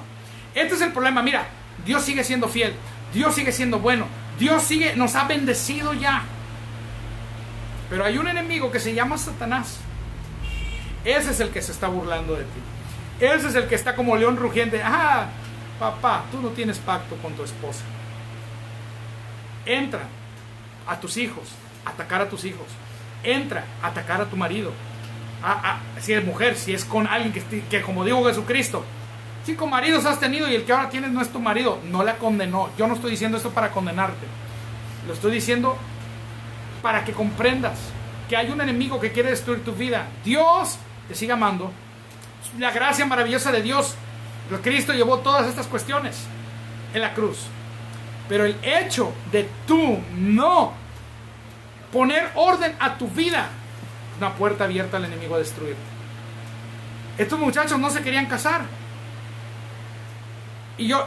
este es el problema. Mira, Dios sigue siendo fiel, Dios sigue siendo bueno, Dios nos ha bendecido ya. Pero hay un enemigo que se llama Satanás. Ese es el que se está burlando de ti. Ese es el que está como león rugiente. Ah, papá, tú no tienes pacto con tu esposa. Entra a tus hijos, atacar a tus hijos. Entra a atacar a tu marido. Si es mujer, si es con alguien que como digo Jesucristo, 5 maridos has tenido y el que ahora tienes no es tu marido, no la condenó. Yo no estoy diciendo esto para condenarte, lo estoy diciendo para que comprendas que hay un enemigo que quiere destruir tu vida. Dios te sigue amando. La gracia maravillosa de Dios, Cristo llevó todas estas cuestiones en la cruz. Pero el hecho de tú no poner orden a tu vida es una puerta abierta al enemigo a destruirte. Estos muchachos no se querían casar. Y yo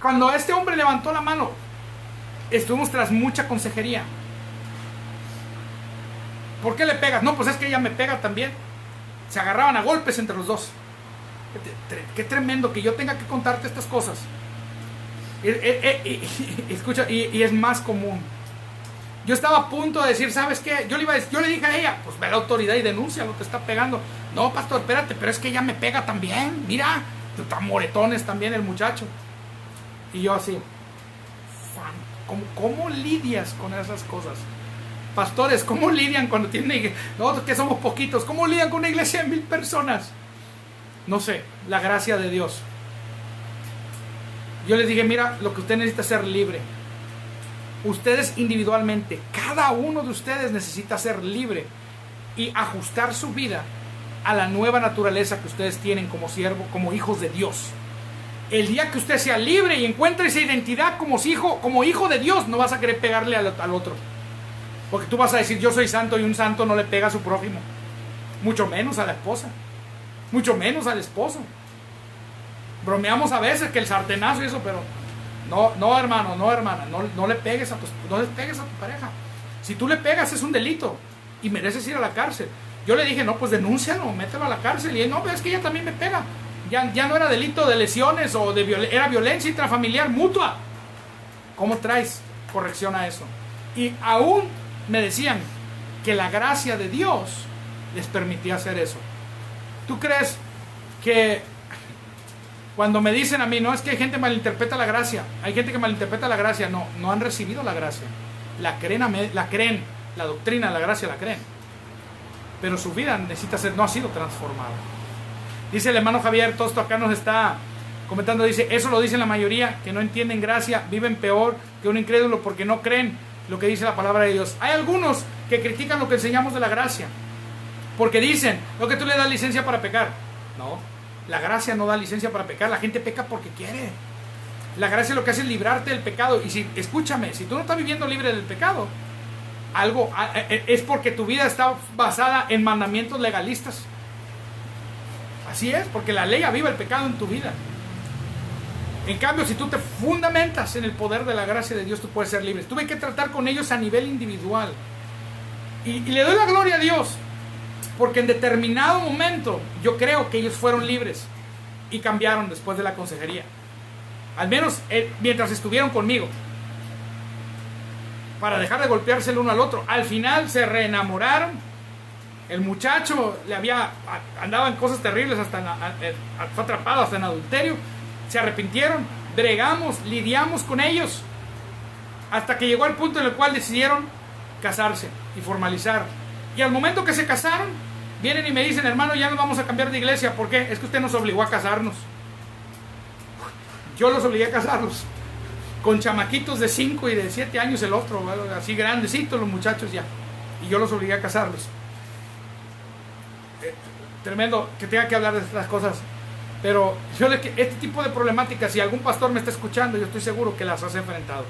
cuando este hombre levantó la mano, estuvimos tras mucha consejería. ¿Por qué le pegas? No, pues es que ella me pega también. Se agarraban a golpes entre los dos. Qué tremendo que yo tenga que contarte estas cosas. Escucha, y es más común. Yo estaba a punto de decir, ¿sabes qué? Yo le dije a ella, pues ve a la autoridad y denuncia lo que está pegando. No, pastor, espérate, pero es que ella me pega también. Mira, está moretones también el muchacho. Y yo así, ¿cómo lidias con esas cosas? Pastores, ¿cómo lidian cuando tienen nosotros que somos poquitos? ¿Cómo lidian con una iglesia de 1000 personas? No sé, la gracia de Dios. Yo les dije, mira, lo que usted necesita es ser libre. Ustedes individualmente, cada uno de ustedes necesita ser libre y ajustar su vida a la nueva naturaleza que ustedes tienen como siervo, como hijos de Dios. El día que usted sea libre y encuentre esa identidad como hijo de Dios, no vas a querer pegarle al otro. Porque tú vas a decir, yo soy santo, y un santo no le pega a su prójimo. Mucho menos a la esposa. Mucho menos al esposo. Bromeamos a veces que el sartenazo y eso, pero no hermano, no hermana, no le pegues a tu pareja. Si tú le pegas es un delito y mereces ir a la cárcel. Yo le dije, no, pues denúncialo, mételo a la cárcel. Y él, no, pero es que ella también me pega. Ya no era delito de lesiones o era violencia intrafamiliar mutua. ¿Cómo traes corrección a eso? Y aún me decían que la gracia de Dios les permitía hacer eso. ¿Tú crees que cuando me dicen a mí, no, es que hay gente que malinterpreta la gracia, hay gente que malinterpreta la gracia? No han recibido la gracia. La creen, la doctrina de la gracia la creen, pero su vida no ha sido transformada. Dice el hermano Javier Tosto, acá nos está comentando, dice, eso lo dicen la mayoría, que no entienden gracia, viven peor que un incrédulo porque no creen lo que dice la palabra de Dios. Hay algunos que critican lo que enseñamos de la gracia, porque dicen, lo que tú le das licencia para pecar. No, la gracia no da licencia para pecar, la gente peca porque quiere. La gracia lo que hace es librarte del pecado. Y escúchame, si tú no estás viviendo libre del pecado, es porque tu vida está basada en mandamientos legalistas. Así es, porque la ley aviva el pecado en tu vida. En cambio, si tú te fundamentas en el poder de la gracia de Dios, tú puedes ser libre. Tuve que tratar con ellos a nivel individual. Y le doy la gloria a Dios, porque en determinado momento yo creo que ellos fueron libres y cambiaron después de la consejería. Al menos mientras estuvieron conmigo. para dejar de golpearse el uno al otro. Al final se reenamoraron. El muchacho andaba en cosas terribles, fue atrapado hasta en adulterio. Se arrepintieron, bregamos, lidiamos con ellos, hasta que llegó al punto en el cual decidieron casarse y formalizar. Y al momento que se casaron, vienen y me dicen: hermano, ya nos vamos a cambiar de iglesia. ¿Por qué? Es que usted nos obligó a casarnos. Yo los obligué a casarlos, con chamaquitos de 5 y de 7 años el otro, ¿verdad? Así grandecitos los muchachos ya, y yo los obligué a casarlos. Tremendo que tenga que hablar de estas cosas, pero este tipo de problemáticas, si algún pastor me está escuchando, yo estoy seguro que las has enfrentado.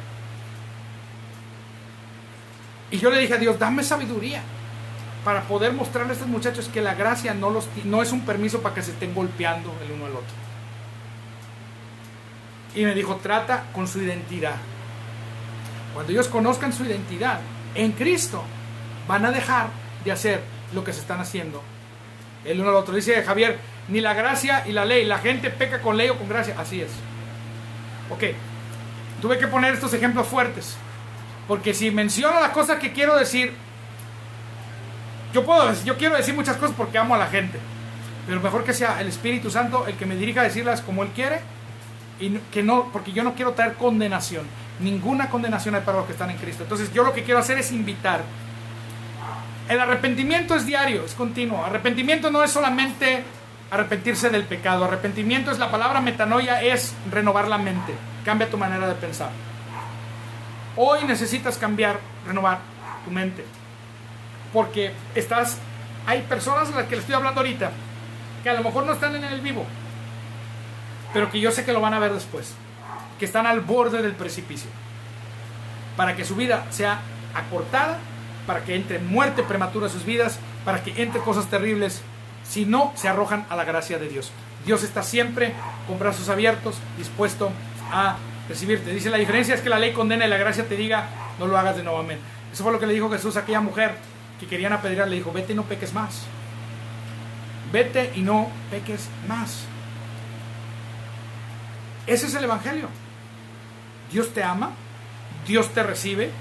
Y yo le dije a Dios: dame sabiduría para poder mostrarle a estos muchachos que la gracia no es un permiso para que se estén golpeando el uno al otro. Y me dijo: trata con su identidad. Cuando ellos conozcan su identidad en Cristo, van a dejar de hacer lo que se están haciendo el uno al otro. Dice Javier: ni la gracia y la ley, la gente peca con ley o con gracia. Así es. Ok, tuve que poner estos ejemplos fuertes, porque si menciono las cosas que quiero decir, yo quiero decir muchas cosas porque amo a la gente, pero mejor que sea el Espíritu Santo el que me dirija a decirlas como Él quiere, y que no, porque yo no quiero traer condenación. Ninguna condenación hay para los que están en Cristo. Entonces yo lo que quiero hacer es invitar. El arrepentimiento es diario, es continuo. Arrepentimiento no es solamente arrepentirse del pecado. Arrepentimiento es, la palabra metanoia, es renovar la mente. Cambia tu manera de pensar. Hoy necesitas cambiar, renovar tu mente, porque hay personas a las que les estoy hablando ahorita que a lo mejor no están en el vivo, pero que yo sé que lo van a ver después, que están al borde del precipicio, para que su vida sea acortada, para que entre muerte prematura a sus vidas, para que entre cosas terribles, si no se arrojan a la gracia de Dios. Dios está siempre con brazos abiertos, dispuesto a recibirte. Dice: la diferencia es que la ley condena y la gracia te diga: no lo hagas de nuevo. Amén. Eso fue lo que le dijo Jesús a aquella mujer que querían apedrear. Le dijo: vete y no peques más. Vete y no peques más. Ese es el evangelio. Dios te ama, Dios te recibe,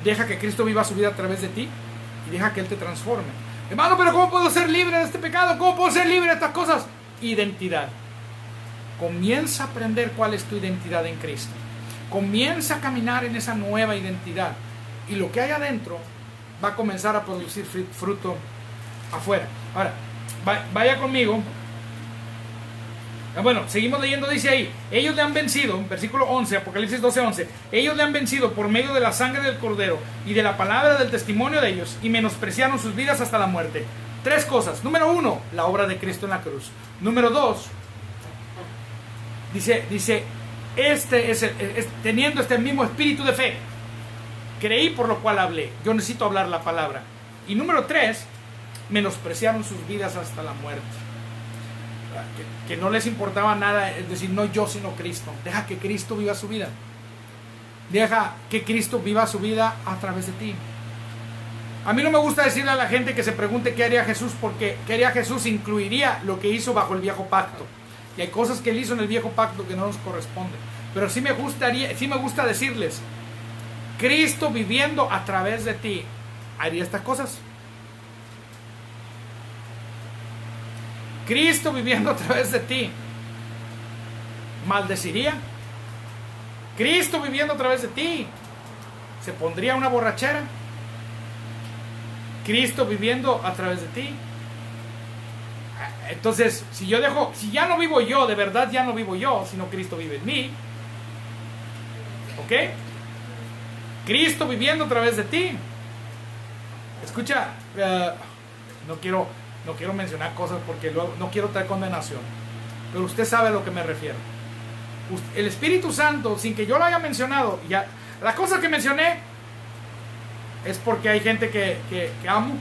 deja que Cristo viva su vida a través de ti y deja que Él te transforme. Hermano, pero ¿cómo puedo ser libre de este pecado? ¿Cómo puedo ser libre de estas cosas? Identidad. Comienza a aprender cuál es tu identidad en Cristo. Comienza a caminar en esa nueva identidad, y lo que hay adentro va a comenzar a producir fruto afuera. Ahora, vaya conmigo. Bueno, seguimos leyendo. Dice ahí: ellos le han vencido, versículo 11, Apocalipsis 12:11. Ellos le han vencido por medio de la sangre del Cordero y de la palabra del testimonio de ellos, y menospreciaron sus vidas hasta la muerte. 3 cosas. Número 1, la obra de Cristo en la cruz. Número 2, dice teniendo este mismo espíritu de fe, creí, por lo cual hablé. Yo necesito hablar la palabra. Y número 3, menospreciaron sus vidas hasta la muerte. Que no les importaba nada, es decir, no yo sino Cristo. Deja que Cristo viva su vida. Deja que Cristo viva su vida a través de ti. A mí no me gusta decirle a la gente que se pregunte qué haría Jesús, porque qué haría Jesús incluiría lo que hizo bajo el viejo pacto. Y hay cosas que Él hizo en el viejo pacto que no nos corresponden. Pero sí me gusta decirles: Cristo viviendo a través de ti haría estas cosas. Cristo viviendo a través de ti maldeciría. Cristo viviendo a través de ti se pondría una borrachera. Cristo viviendo a través de ti. Entonces, si ya no vivo yo, de verdad ya no vivo yo, sino Cristo vive en mí. ¿Ok? Cristo viviendo a través de ti. Escucha, no quiero mencionar cosas porque luego no quiero traer condenación, pero usted sabe a lo que me refiero. El Espíritu Santo, sin que yo lo haya mencionado, ya las cosas que mencioné es porque hay gente que amo,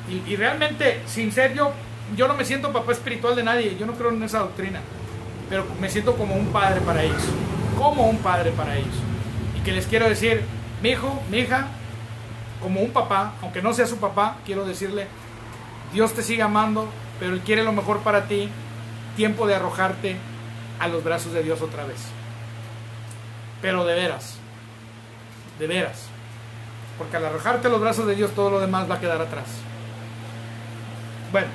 y realmente, sin ser yo no me siento papá espiritual de nadie, yo no creo en esa doctrina, pero me siento como un padre para ellos, y que les quiero decir: mi hijo, mi hija, como un papá, aunque no sea su papá, quiero decirle: Dios te sigue amando, pero Él quiere lo mejor para ti. Tiempo de arrojarte a los brazos de Dios otra vez. Pero de veras, de veras. Porque al arrojarte los brazos de Dios, todo lo demás va a quedar atrás. Bueno,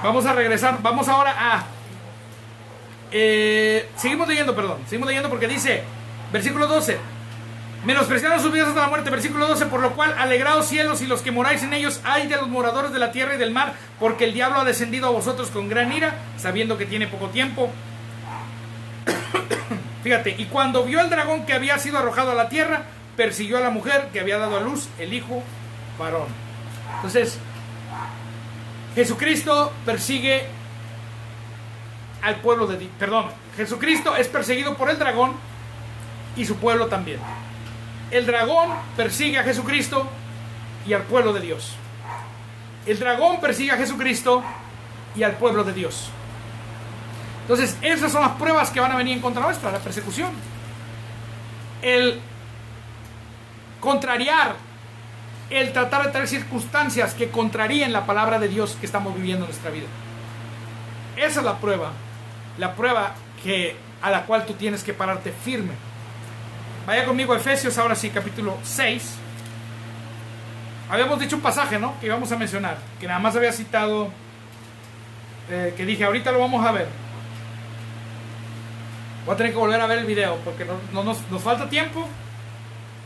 vamos a regresar. Vamos ahora a... seguimos leyendo porque dice, versículo 12: menospreciaron sus vidas hasta la muerte. Versículo 12: por lo cual, alegraos cielos y los que moráis en ellos, ay de los moradores de la tierra y del mar, porque el diablo ha descendido a vosotros con gran ira, sabiendo que tiene poco tiempo. Fíjate, y cuando vio el dragón que había sido arrojado a la tierra, persiguió a la mujer que había dado a luz el hijo varón. Entonces, Jesucristo persigue al pueblo de Dios. Perdón, Jesucristo es perseguido por el dragón y su pueblo también. El dragón persigue a Jesucristo y al pueblo de Dios. El dragón persigue a Jesucristo y al pueblo de Dios. Entonces, esas son las pruebas que van a venir en contra nuestra, la persecución. El contrariar, el tratar de traer circunstancias que contraríen la palabra de Dios que estamos viviendo en nuestra vida. Esa es la prueba a la cual tú tienes que pararte firme. Vaya conmigo a Efesios, ahora sí, capítulo 6. Habíamos dicho un pasaje, ¿no?, que íbamos a mencionar, que nada más había citado, que dije, ahorita lo vamos a ver. Voy a tener que volver a ver el video, porque nos falta tiempo,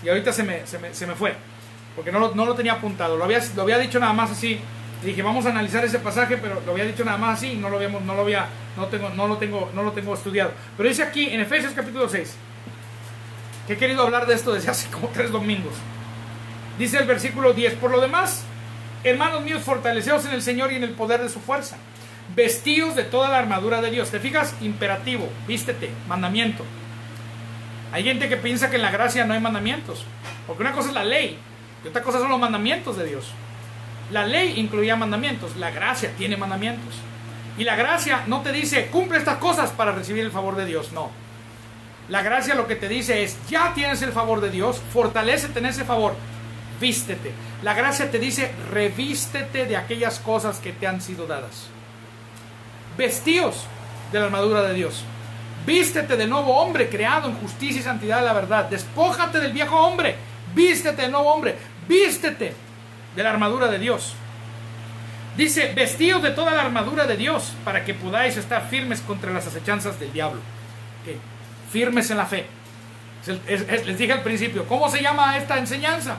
y ahorita se me fue, porque no lo tenía apuntado, lo había dicho nada más así. Dije, vamos a analizar ese pasaje, pero lo había dicho nada más así, no lo tengo estudiado. Pero dice aquí, en Efesios capítulo 6, que he querido hablar de esto desde hace como 3 domingos. Dice el versículo 10: por lo demás, hermanos míos, fortaleceos en el Señor y en el poder de su fuerza. Vestíos de toda la armadura de Dios. ¿Te fijas? Imperativo, vístete, mandamiento. Hay gente que piensa que en la gracia no hay mandamientos, porque una cosa es la ley y otra cosa son los mandamientos de Dios. La ley incluía mandamientos, la gracia tiene mandamientos. Y la gracia no te dice, cumple estas cosas para recibir el favor de Dios, no. La gracia lo que te dice es, ya tienes el favor de Dios, fortalécete en ese favor, vístete. La gracia te dice, revístete de aquellas cosas que te han sido dadas. Vestíos de la armadura de Dios. Vístete del nuevo hombre creado en justicia y santidad de la verdad. Despójate del viejo hombre, vístete del nuevo hombre, vístete de la armadura de Dios. Dice, vestíos de toda la armadura de Dios para que podáis estar firmes contra las acechanzas del diablo. ¿Qué? Firmes en la fe. Les dije al principio, ¿cómo se llama esta enseñanza?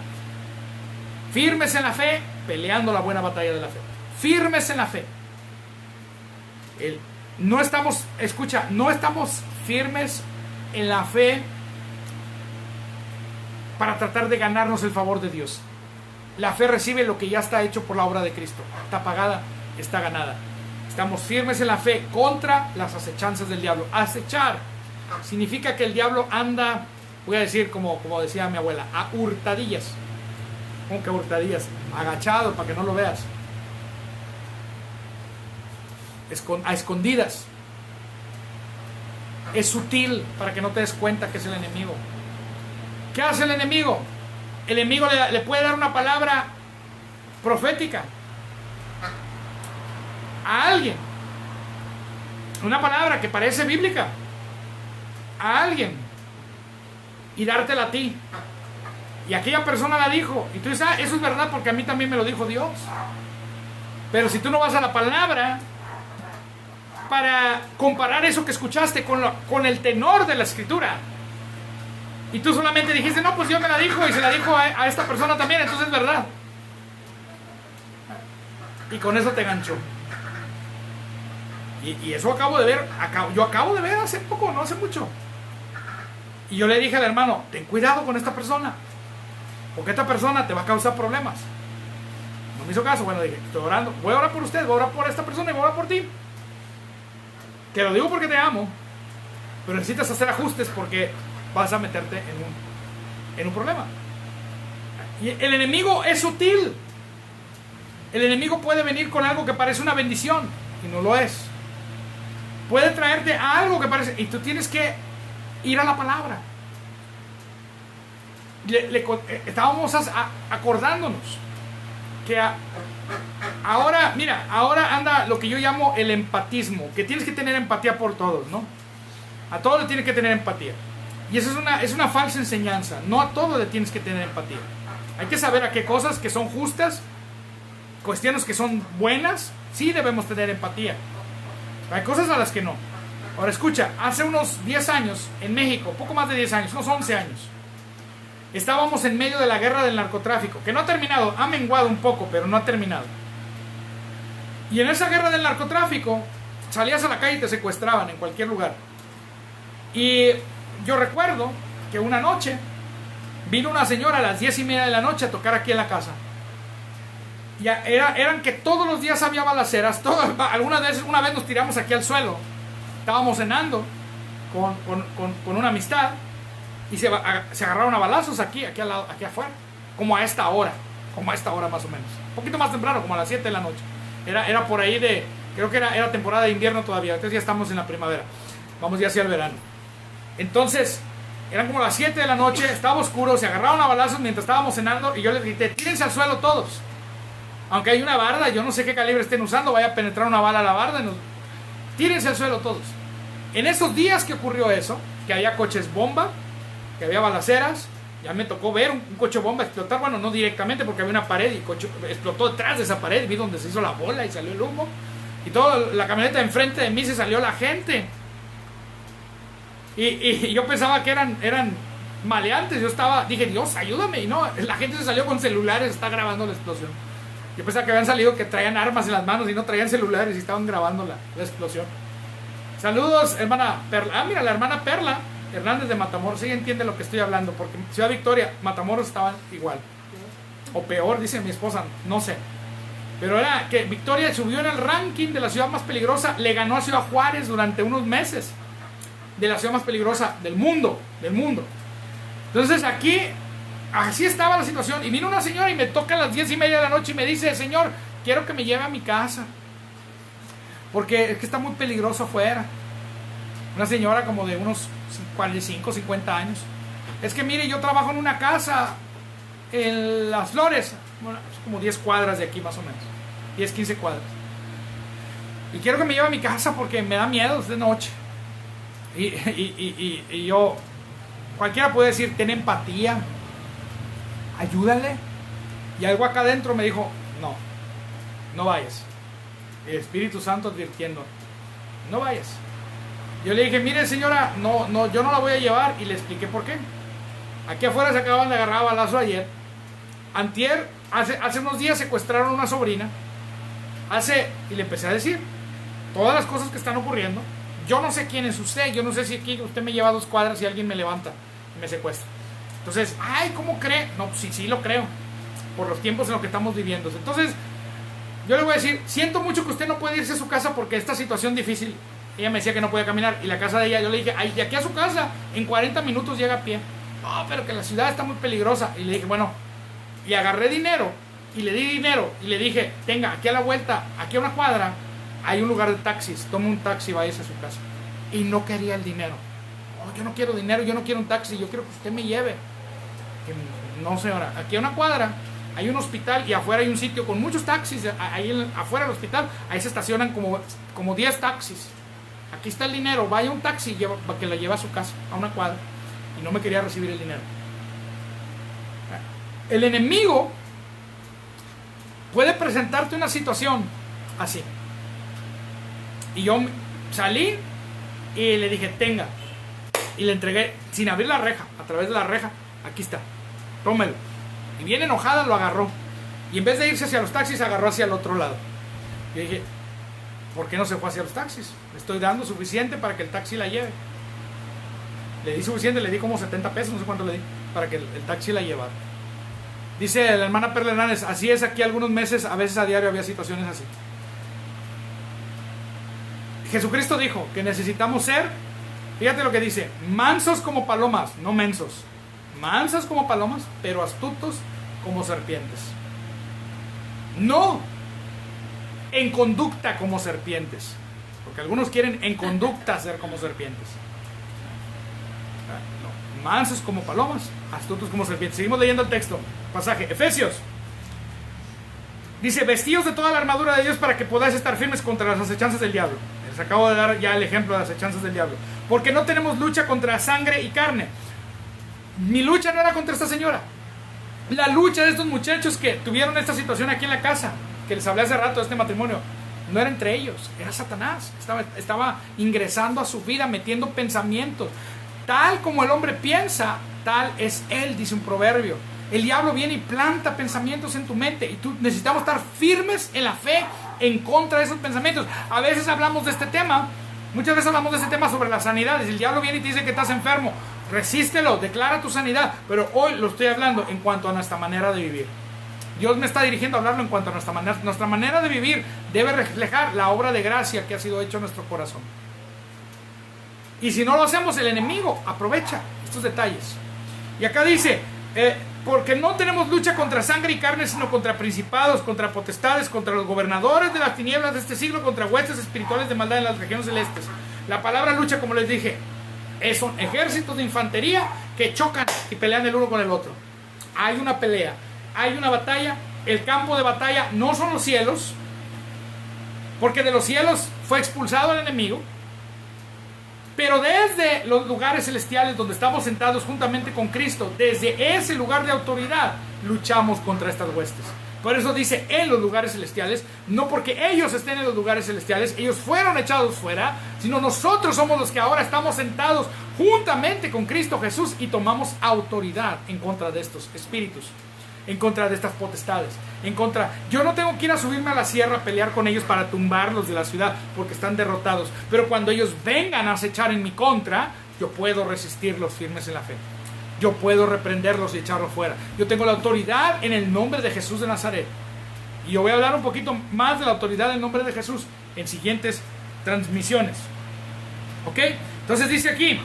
Firmes en la fe, peleando la buena batalla de la fe. Firmes en la fe. No estamos firmes en la fe para tratar de ganarnos el favor de Dios. La fe recibe lo que ya está hecho por la obra de Cristo. Está pagada, está ganada. Estamos firmes en la fe contra las acechanzas del diablo. Acechar significa que el diablo anda, voy a decir como decía mi abuela, a hurtadillas. ¿Cómo que a hurtadillas? Agachado para que no lo veas. A escondidas. Es sutil para que no te des cuenta que es el enemigo. ¿Qué hace el enemigo? El enemigo le puede dar una palabra profética a alguien, una palabra que parece bíblica a alguien, y dártela a ti, y aquella persona la dijo y tú dices, eso es verdad porque a mí también me lo dijo Dios. Pero si tú no vas a la palabra para comparar eso que escuchaste con el tenor de la escritura, y tú solamente dijiste, no, pues Dios me la dijo y se la dijo a esta persona también, entonces es verdad. Y con eso te ganchó. Y eso acabo de ver hace poco, no hace mucho. Y yo le dije al hermano, ten cuidado con esta persona, porque esta persona te va a causar problemas. No me hizo caso. Bueno, dije, estoy orando, voy a orar por usted, voy a orar por esta persona y voy a orar por ti. Te lo digo porque te amo, pero necesitas hacer ajustes porque vas a meterte en un problema. Y el enemigo es sutil. El enemigo puede venir con algo que parece una bendición y no lo es. Puede traerte a algo que parece, y tú tienes que ir a la palabra. Estábamos acordándonos que ahora anda lo que yo llamo el empatismo, que tienes que tener empatía por todos, ¿no? A todos le tienes que tener empatía. Y eso es una falsa enseñanza. No a todo le tienes que tener empatía. Hay que saber a qué cosas que son justas, cuestiones que son buenas, sí debemos tener empatía. Hay cosas a las que no. Ahora escucha, hace unos 10 años en México, poco más de 10 años, unos 11 años, estábamos en medio de la guerra del narcotráfico, que no ha terminado, ha menguado un poco, pero no ha terminado. Y en esa guerra del narcotráfico, salías a la calle y te secuestraban en cualquier lugar. Y yo recuerdo que una noche vino una señora a las 10:30 de la noche a tocar aquí en la casa. Ya eran que todos los días había balaceras. Algunas veces, una vez nos tiramos aquí al suelo. Estábamos cenando con una amistad y se agarraron a balazos aquí afuera. Como a esta hora más o menos. Un poquito más temprano, como a las 7 de la noche. Era por ahí creo que era temporada de invierno todavía. Entonces ya estamos en la primavera. Vamos ya hacia el verano. Entonces, eran como las 7 de la noche, estaba oscuro, se agarraron a balazos mientras estábamos cenando y yo les grité, tírense al suelo todos. Aunque hay una barda, yo no sé qué calibre estén usando, vaya a penetrar una bala a la barda. Tírense al suelo todos. En esos días que ocurrió eso, que había coches bomba, que había balaceras, ya me tocó ver un coche bomba explotar, bueno, no directamente porque había una pared y el coche explotó detrás de esa pared, vi donde se hizo la bola y salió el humo. Y toda la camioneta enfrente de mí se salió la gente. Y yo pensaba que eran maleantes. Dije, Dios, ayúdame. Y no, la gente se salió con celulares, está grabando la explosión. Yo pensaba que habían salido que traían armas en las manos y no traían celulares y estaban grabando la explosión. Saludos, hermana Perla. Ah, mira, la hermana Perla Hernández de Matamoros. Sí entiende lo que estoy hablando, porque Ciudad Victoria, Matamoros estaban igual. O peor, dice mi esposa, no sé. Pero era que Victoria subió en el ranking de la ciudad más peligrosa, le ganó a Ciudad Juárez durante unos meses. De la ciudad más peligrosa del mundo. Entonces aquí, así estaba la situación. Y vino una señora y me toca a las 10:30 de la noche y me dice, señor, quiero que me lleve a mi casa. Porque es que está muy peligroso afuera. Una señora como de unos 45, 50 años. Es que mire, yo trabajo en una casa en Las Flores. Bueno, es como 10 cuadras de aquí más o menos. 10, 15 cuadras. Y quiero que me lleve a mi casa porque me da miedo, es de noche. Y yo, cualquiera puede decir, ten empatía, ayúdale. Y algo acá adentro me dijo, no vayas. El Espíritu Santo advirtiendo, no vayas. Yo le dije, mire señora, yo no la voy a llevar. Y le expliqué por qué. Aquí afuera se acaban de agarrar a balazo ayer. Antier, hace unos días secuestraron a una sobrina. Y le empecé a decir todas las cosas que están ocurriendo. Yo no sé quién es usted, yo no sé si aquí usted me lleva a 2 cuadras y alguien me levanta y me secuestra. Entonces, ¿cómo cree? No, sí lo creo, por los tiempos en los que estamos viviendo. Entonces, yo le voy a decir, siento mucho que usted no puede irse a su casa porque esta situación difícil. Ella me decía que no podía caminar y la casa de ella, yo le dije, de aquí a su casa, en 40 minutos llega a pie. No, pero que la ciudad está muy peligrosa. Y le dije, bueno, y agarré dinero y le di dinero y le dije, tenga, aquí a la vuelta, aquí a una cuadra, hay un lugar de taxis, toma un taxi y váyase a su casa. Y no quería el dinero. Yo no quiero dinero, yo no quiero un taxi, yo quiero que usted me lleve. No señora, aquí a una cuadra hay un hospital y afuera hay un sitio con muchos taxis. Ahí afuera del hospital, ahí se estacionan como 10 taxis. Aquí está el dinero, vaya un taxi para que la lleve a su casa, a una cuadra. Y no me quería recibir el dinero. El enemigo puede presentarte una situación así. Y yo salí y le dije, tenga. Y le entregué, sin abrir la reja, a través de la reja, aquí está, tómelo. Y bien enojada lo agarró. Y en vez de irse hacia los taxis, agarró hacia el otro lado. Y dije, ¿por qué no se fue hacia los taxis? Le estoy dando suficiente para que el taxi la lleve. Le di suficiente, le di como 70 pesos, no sé cuánto le di, para que el taxi la llevara. Dice la hermana Perla Hernández, así es aquí algunos meses, a veces a diario había situaciones así. Jesucristo dijo que necesitamos ser, fíjate lo que dice, mansos como palomas, no mensos. Mansas como palomas, pero astutos como serpientes. No en conducta como serpientes, porque algunos quieren en conducta ser como serpientes. No, mansos como palomas, astutos como serpientes. Seguimos leyendo el texto, pasaje, Efesios. Dice, vestidos de toda la armadura de Dios para que podáis estar firmes contra las acechanzas del diablo. Les acabo de dar ya el ejemplo de las acechanzas del diablo. porque no tenemos lucha contra sangre y carne. Mi lucha no era contra esta señora. La lucha de estos muchachos que tuvieron esta situación aquí en la casa, que les hablé hace rato de este matrimonio, no era entre ellos, era Satanás. Estaba ingresando a su vida, metiendo pensamientos. Tal como el hombre piensa, tal es él, dice un proverbio. El diablo viene y planta pensamientos en tu mente, y tú necesitamos estar firmes en la fe en contra de esos pensamientos. A veces hablamos de este tema, muchas veces hablamos de este tema sobre la sanidad. El diablo viene y te dice que estás enfermo, resístelo, declara tu sanidad. Pero hoy lo estoy hablando en cuanto a nuestra manera de vivir. Dios me está dirigiendo a hablarlo en cuanto a nuestra manera de vivir. Debe reflejar la obra de gracia que ha sido hecha en nuestro corazón. Y si no lo hacemos, el enemigo aprovecha estos detalles. Y acá dice, porque no tenemos lucha contra sangre y carne, sino contra principados, contra potestades, contra los gobernadores de las tinieblas de este siglo, contra huestes espirituales de maldad en las regiones celestes. La palabra lucha, como les dije, son ejércitos de infantería que chocan y pelean el uno con el otro. Hay una pelea, hay una batalla. El campo de batalla no son los cielos, porque de los cielos fue expulsado el enemigo. Pero desde los lugares celestiales donde estamos sentados juntamente con Cristo, desde ese lugar de autoridad, luchamos contra estas huestes. Por eso dice en los lugares celestiales, no porque ellos estén en los lugares celestiales, ellos fueron echados fuera, sino nosotros somos los que ahora estamos sentados juntamente con Cristo Jesús y tomamos autoridad en contra de estos espíritus, en contra de estas potestades, yo no tengo que ir a subirme a la sierra a pelear con ellos para tumbarlos de la ciudad porque están derrotados, pero cuando ellos vengan a acechar en mi contra, yo puedo resistirlos firmes en la fe, yo puedo reprenderlos y echarlos fuera. Yo tengo la autoridad en el nombre de Jesús de Nazaret, y yo voy a hablar un poquito más de la autoridad en el nombre de Jesús en siguientes transmisiones. ¿Ok? Entonces dice aquí,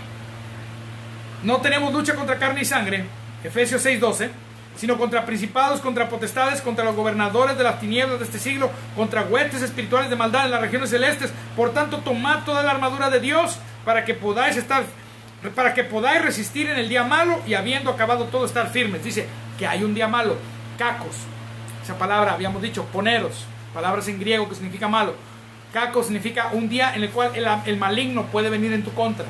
no tenemos lucha contra carne y sangre, Efesios 6:12, sino contra principados, contra potestades, contra los gobernadores de las tinieblas de este siglo, contra huestes espirituales de maldad en las regiones celestes. Por tanto, tomad toda la armadura de Dios para que podáis resistir en el día malo, y habiendo acabado todo, estar firmes. Dice que hay un día malo, kakos. Esa palabra habíamos dicho, poneros, palabras en griego que significa malo. Kakos significa un día en el cual el maligno puede venir en tu contra,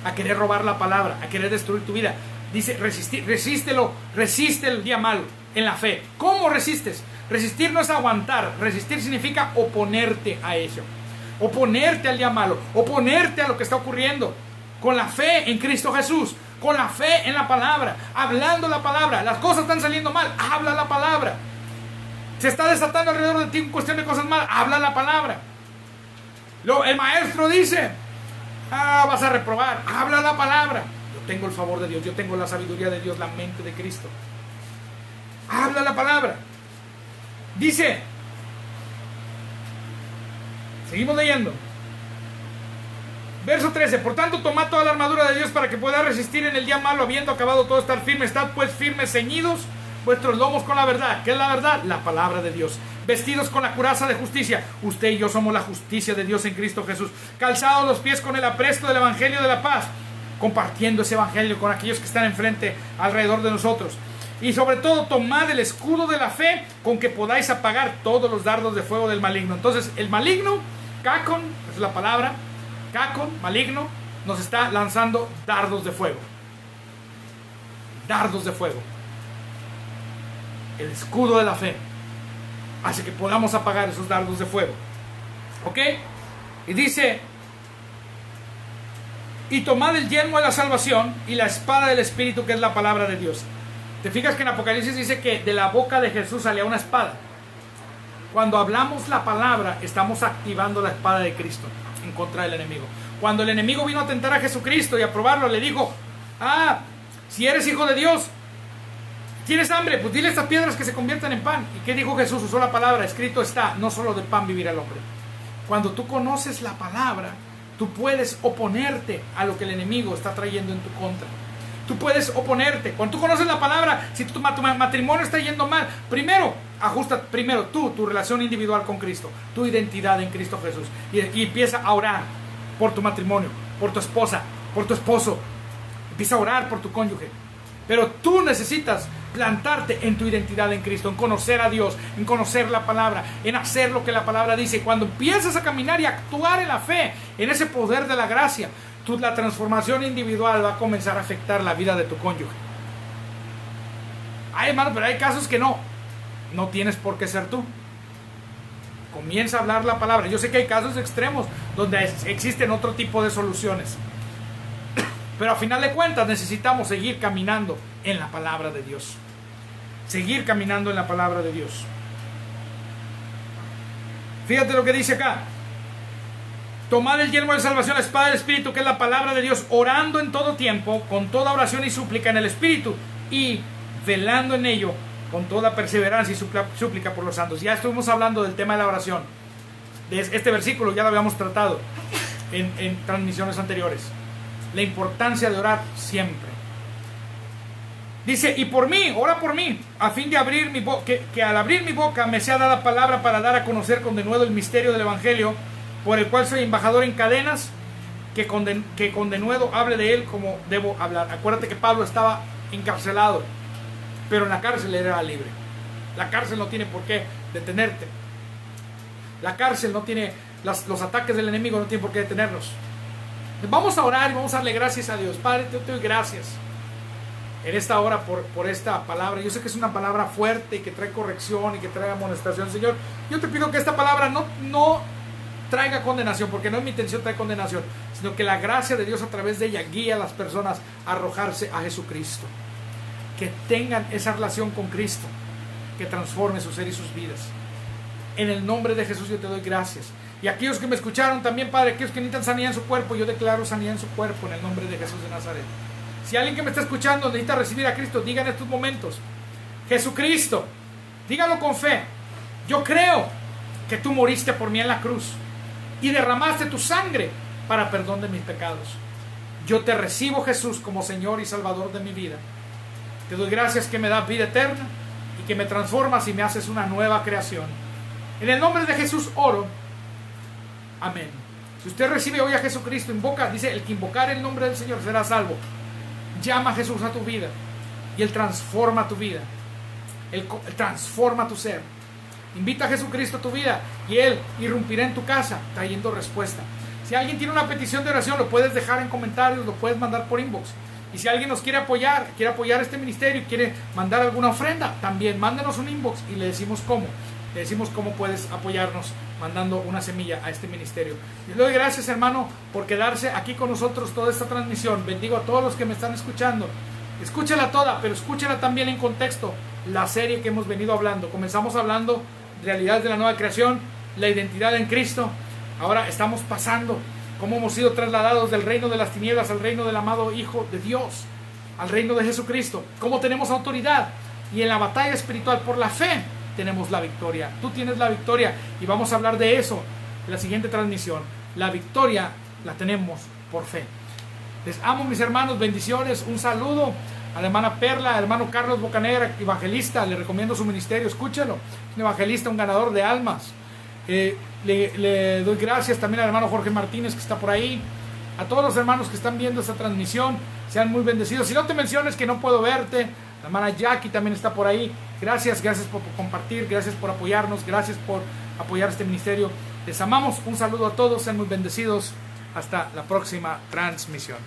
a querer robar la palabra, a querer destruir tu vida. Dice, resiste el día malo en la fe. ¿Cómo resistes? Resistir no es aguantar. Resistir significa oponerte a ello. Oponerte al día malo. Oponerte a lo que está ocurriendo. Con la fe en Cristo Jesús. Con la fe en la palabra. Hablando la palabra. Las cosas están saliendo mal. Habla la palabra. Se está desatando alrededor de ti en cuestión de cosas malas. Habla la palabra. El maestro dice, vas a reprobar. Habla la palabra. Tengo el favor de Dios, yo tengo la sabiduría de Dios, la mente de Cristo. Habla la palabra. Dice, seguimos leyendo. Verso 13. Por tanto, tomad toda la armadura de Dios para que pueda resistir en el día malo, habiendo acabado todo, estar firme. Estad pues firmes, ceñidos vuestros lomos con la verdad. ¿Qué es la verdad? La palabra de Dios. Vestidos con la coraza de justicia. Usted y yo somos la justicia de Dios en Cristo Jesús. Calzados los pies con el apresto del evangelio de la paz, compartiendo ese evangelio con aquellos que están enfrente, alrededor de nosotros. Y sobre todo, tomad el escudo de la fe, con que podáis apagar todos los dardos de fuego del maligno. Entonces, el maligno, kakon, es la palabra, kakon, maligno, nos está lanzando dardos de fuego. Dardos de fuego. El escudo de la fe hace que podamos apagar esos dardos de fuego. ¿Ok? Y dice, y tomad el yelmo de la salvación y la espada del Espíritu, que es la palabra de Dios. Te fijas que en Apocalipsis dice que de la boca de Jesús salía una espada. Cuando hablamos la palabra, estamos activando la espada de Cristo en contra del enemigo. Cuando el enemigo vino a tentar a Jesucristo y a probarlo, le dijo, si eres hijo de Dios, ¿tienes hambre? Pues dile a estas piedras que se conviertan en pan. ¿Y qué dijo Jesús? Usó la palabra, escrito está, no solo de pan vivirá el hombre. Cuando tú conoces la palabra, tú puedes oponerte a lo que el enemigo está trayendo en tu contra. Tú puedes oponerte. Cuando tú conoces la palabra, si tu matrimonio está yendo mal, ajusta tu relación individual con Cristo, tu identidad en Cristo Jesús. Y empieza a orar por tu matrimonio, por tu esposa, por tu esposo. Empieza a orar por tu cónyuge. Pero tú necesitas plantarte en tu identidad en Cristo, en conocer a Dios, en conocer la palabra, en hacer lo que la palabra dice. Cuando empiezas a caminar y a actuar en la fe, en ese poder de la gracia, la transformación individual va a comenzar a afectar la vida de tu cónyuge. Ay, hermano, pero hay casos que no tienes por qué ser tú. Comienza a hablar la palabra. Yo sé que hay casos extremos donde existen otro tipo de soluciones, pero a final de cuentas necesitamos seguir caminando en la palabra de Dios. Seguir caminando en la palabra de Dios. Fíjate lo que dice acá. Tomad el yelmo de salvación, la espada del Espíritu, que es la palabra de Dios, orando en todo tiempo, con toda oración y súplica en el Espíritu, y velando en ello, con toda perseverancia y súplica por los santos. Ya estuvimos hablando del tema de la oración. Este versículo ya lo habíamos tratado en transmisiones anteriores. La importancia de orar siempre. Dice, y por mí, ora por mí, a fin de abrir mi boca, que al abrir mi boca me sea dada palabra para dar a conocer con denuedo el misterio del Evangelio, por el cual soy embajador en cadenas, que con denuedo hable de él como debo hablar. Acuérdate que Pablo estaba encarcelado, pero en la cárcel era libre. La cárcel no tiene por qué detenerte. La cárcel no tiene, los ataques del enemigo no tienen por qué detenernos. Vamos a orar y vamos a darle gracias a Dios. Padre, te doy gracias en esta hora por esta palabra. Yo sé que es una palabra fuerte y que trae corrección y que trae amonestación, Señor. Yo te pido que esta palabra no traiga condenación, porque no es mi intención traer condenación, sino que la gracia de Dios a través de ella guíe a las personas a arrojarse a Jesucristo. Que tengan esa relación con Cristo, que transforme su ser y sus vidas. En el nombre de Jesús yo te doy gracias. Y aquellos que me escucharon también, Padre, aquellos que necesitan sanidad en su cuerpo, yo declaro sanidad en su cuerpo en el nombre de Jesús de Nazaret. Si alguien que me está escuchando necesita recibir a Cristo, diga en estos momentos: Jesucristo, dígalo con fe, yo creo que tú moriste por mí en la cruz y derramaste tu sangre para perdón de mis pecados. Yo te recibo, Jesús, como Señor y Salvador de mi vida. Te doy gracias que me das vida eterna y que me transformas y me haces una nueva creación. En el nombre de Jesús oro. Amén. Si usted recibe hoy a Jesucristo, invoca, dice, el que invocar el nombre del Señor será salvo. Llama a Jesús a tu vida y Él transforma tu vida. Él transforma tu ser. Invita a Jesucristo a tu vida y Él irrumpirá en tu casa trayendo respuesta. Si alguien tiene una petición de oración, lo puedes dejar en comentarios, lo puedes mandar por inbox. Y si alguien nos quiere apoyar este ministerio y quiere mandar alguna ofrenda, también mándanos un inbox y le decimos cómo. Le decimos cómo puedes apoyarnos mandando una semilla a este ministerio. Y le doy gracias, hermano, por quedarse aquí con nosotros toda esta transmisión. Bendigo a todos los que me están escuchando. Escúchala toda, pero escúchala también en contexto la serie que hemos venido hablando. Comenzamos hablando realidades de la nueva creación, la identidad en Cristo. Ahora estamos pasando cómo hemos sido trasladados del reino de las tinieblas al reino del amado Hijo de Dios, al reino de Jesucristo. Cómo tenemos autoridad y en la batalla espiritual por la fe tenemos la victoria. Tú tienes la victoria y vamos a hablar de eso en la siguiente transmisión. La victoria la tenemos por fe. Les amo, mis hermanos, bendiciones, un saludo a la hermana Perla, al hermano Carlos Bocanegra, evangelista, le recomiendo su ministerio, escúchelo, un evangelista, un ganador de almas. Le doy gracias también al hermano Jorge Martínez que está por ahí, a todos los hermanos que están viendo esta transmisión, sean muy bendecidos. Si no te menciones que no puedo verte, la hermana Jackie también está por ahí. Gracias por compartir, gracias por apoyarnos, gracias por apoyar este ministerio. Les amamos, un saludo a todos, sean muy bendecidos. Hasta la próxima transmisión.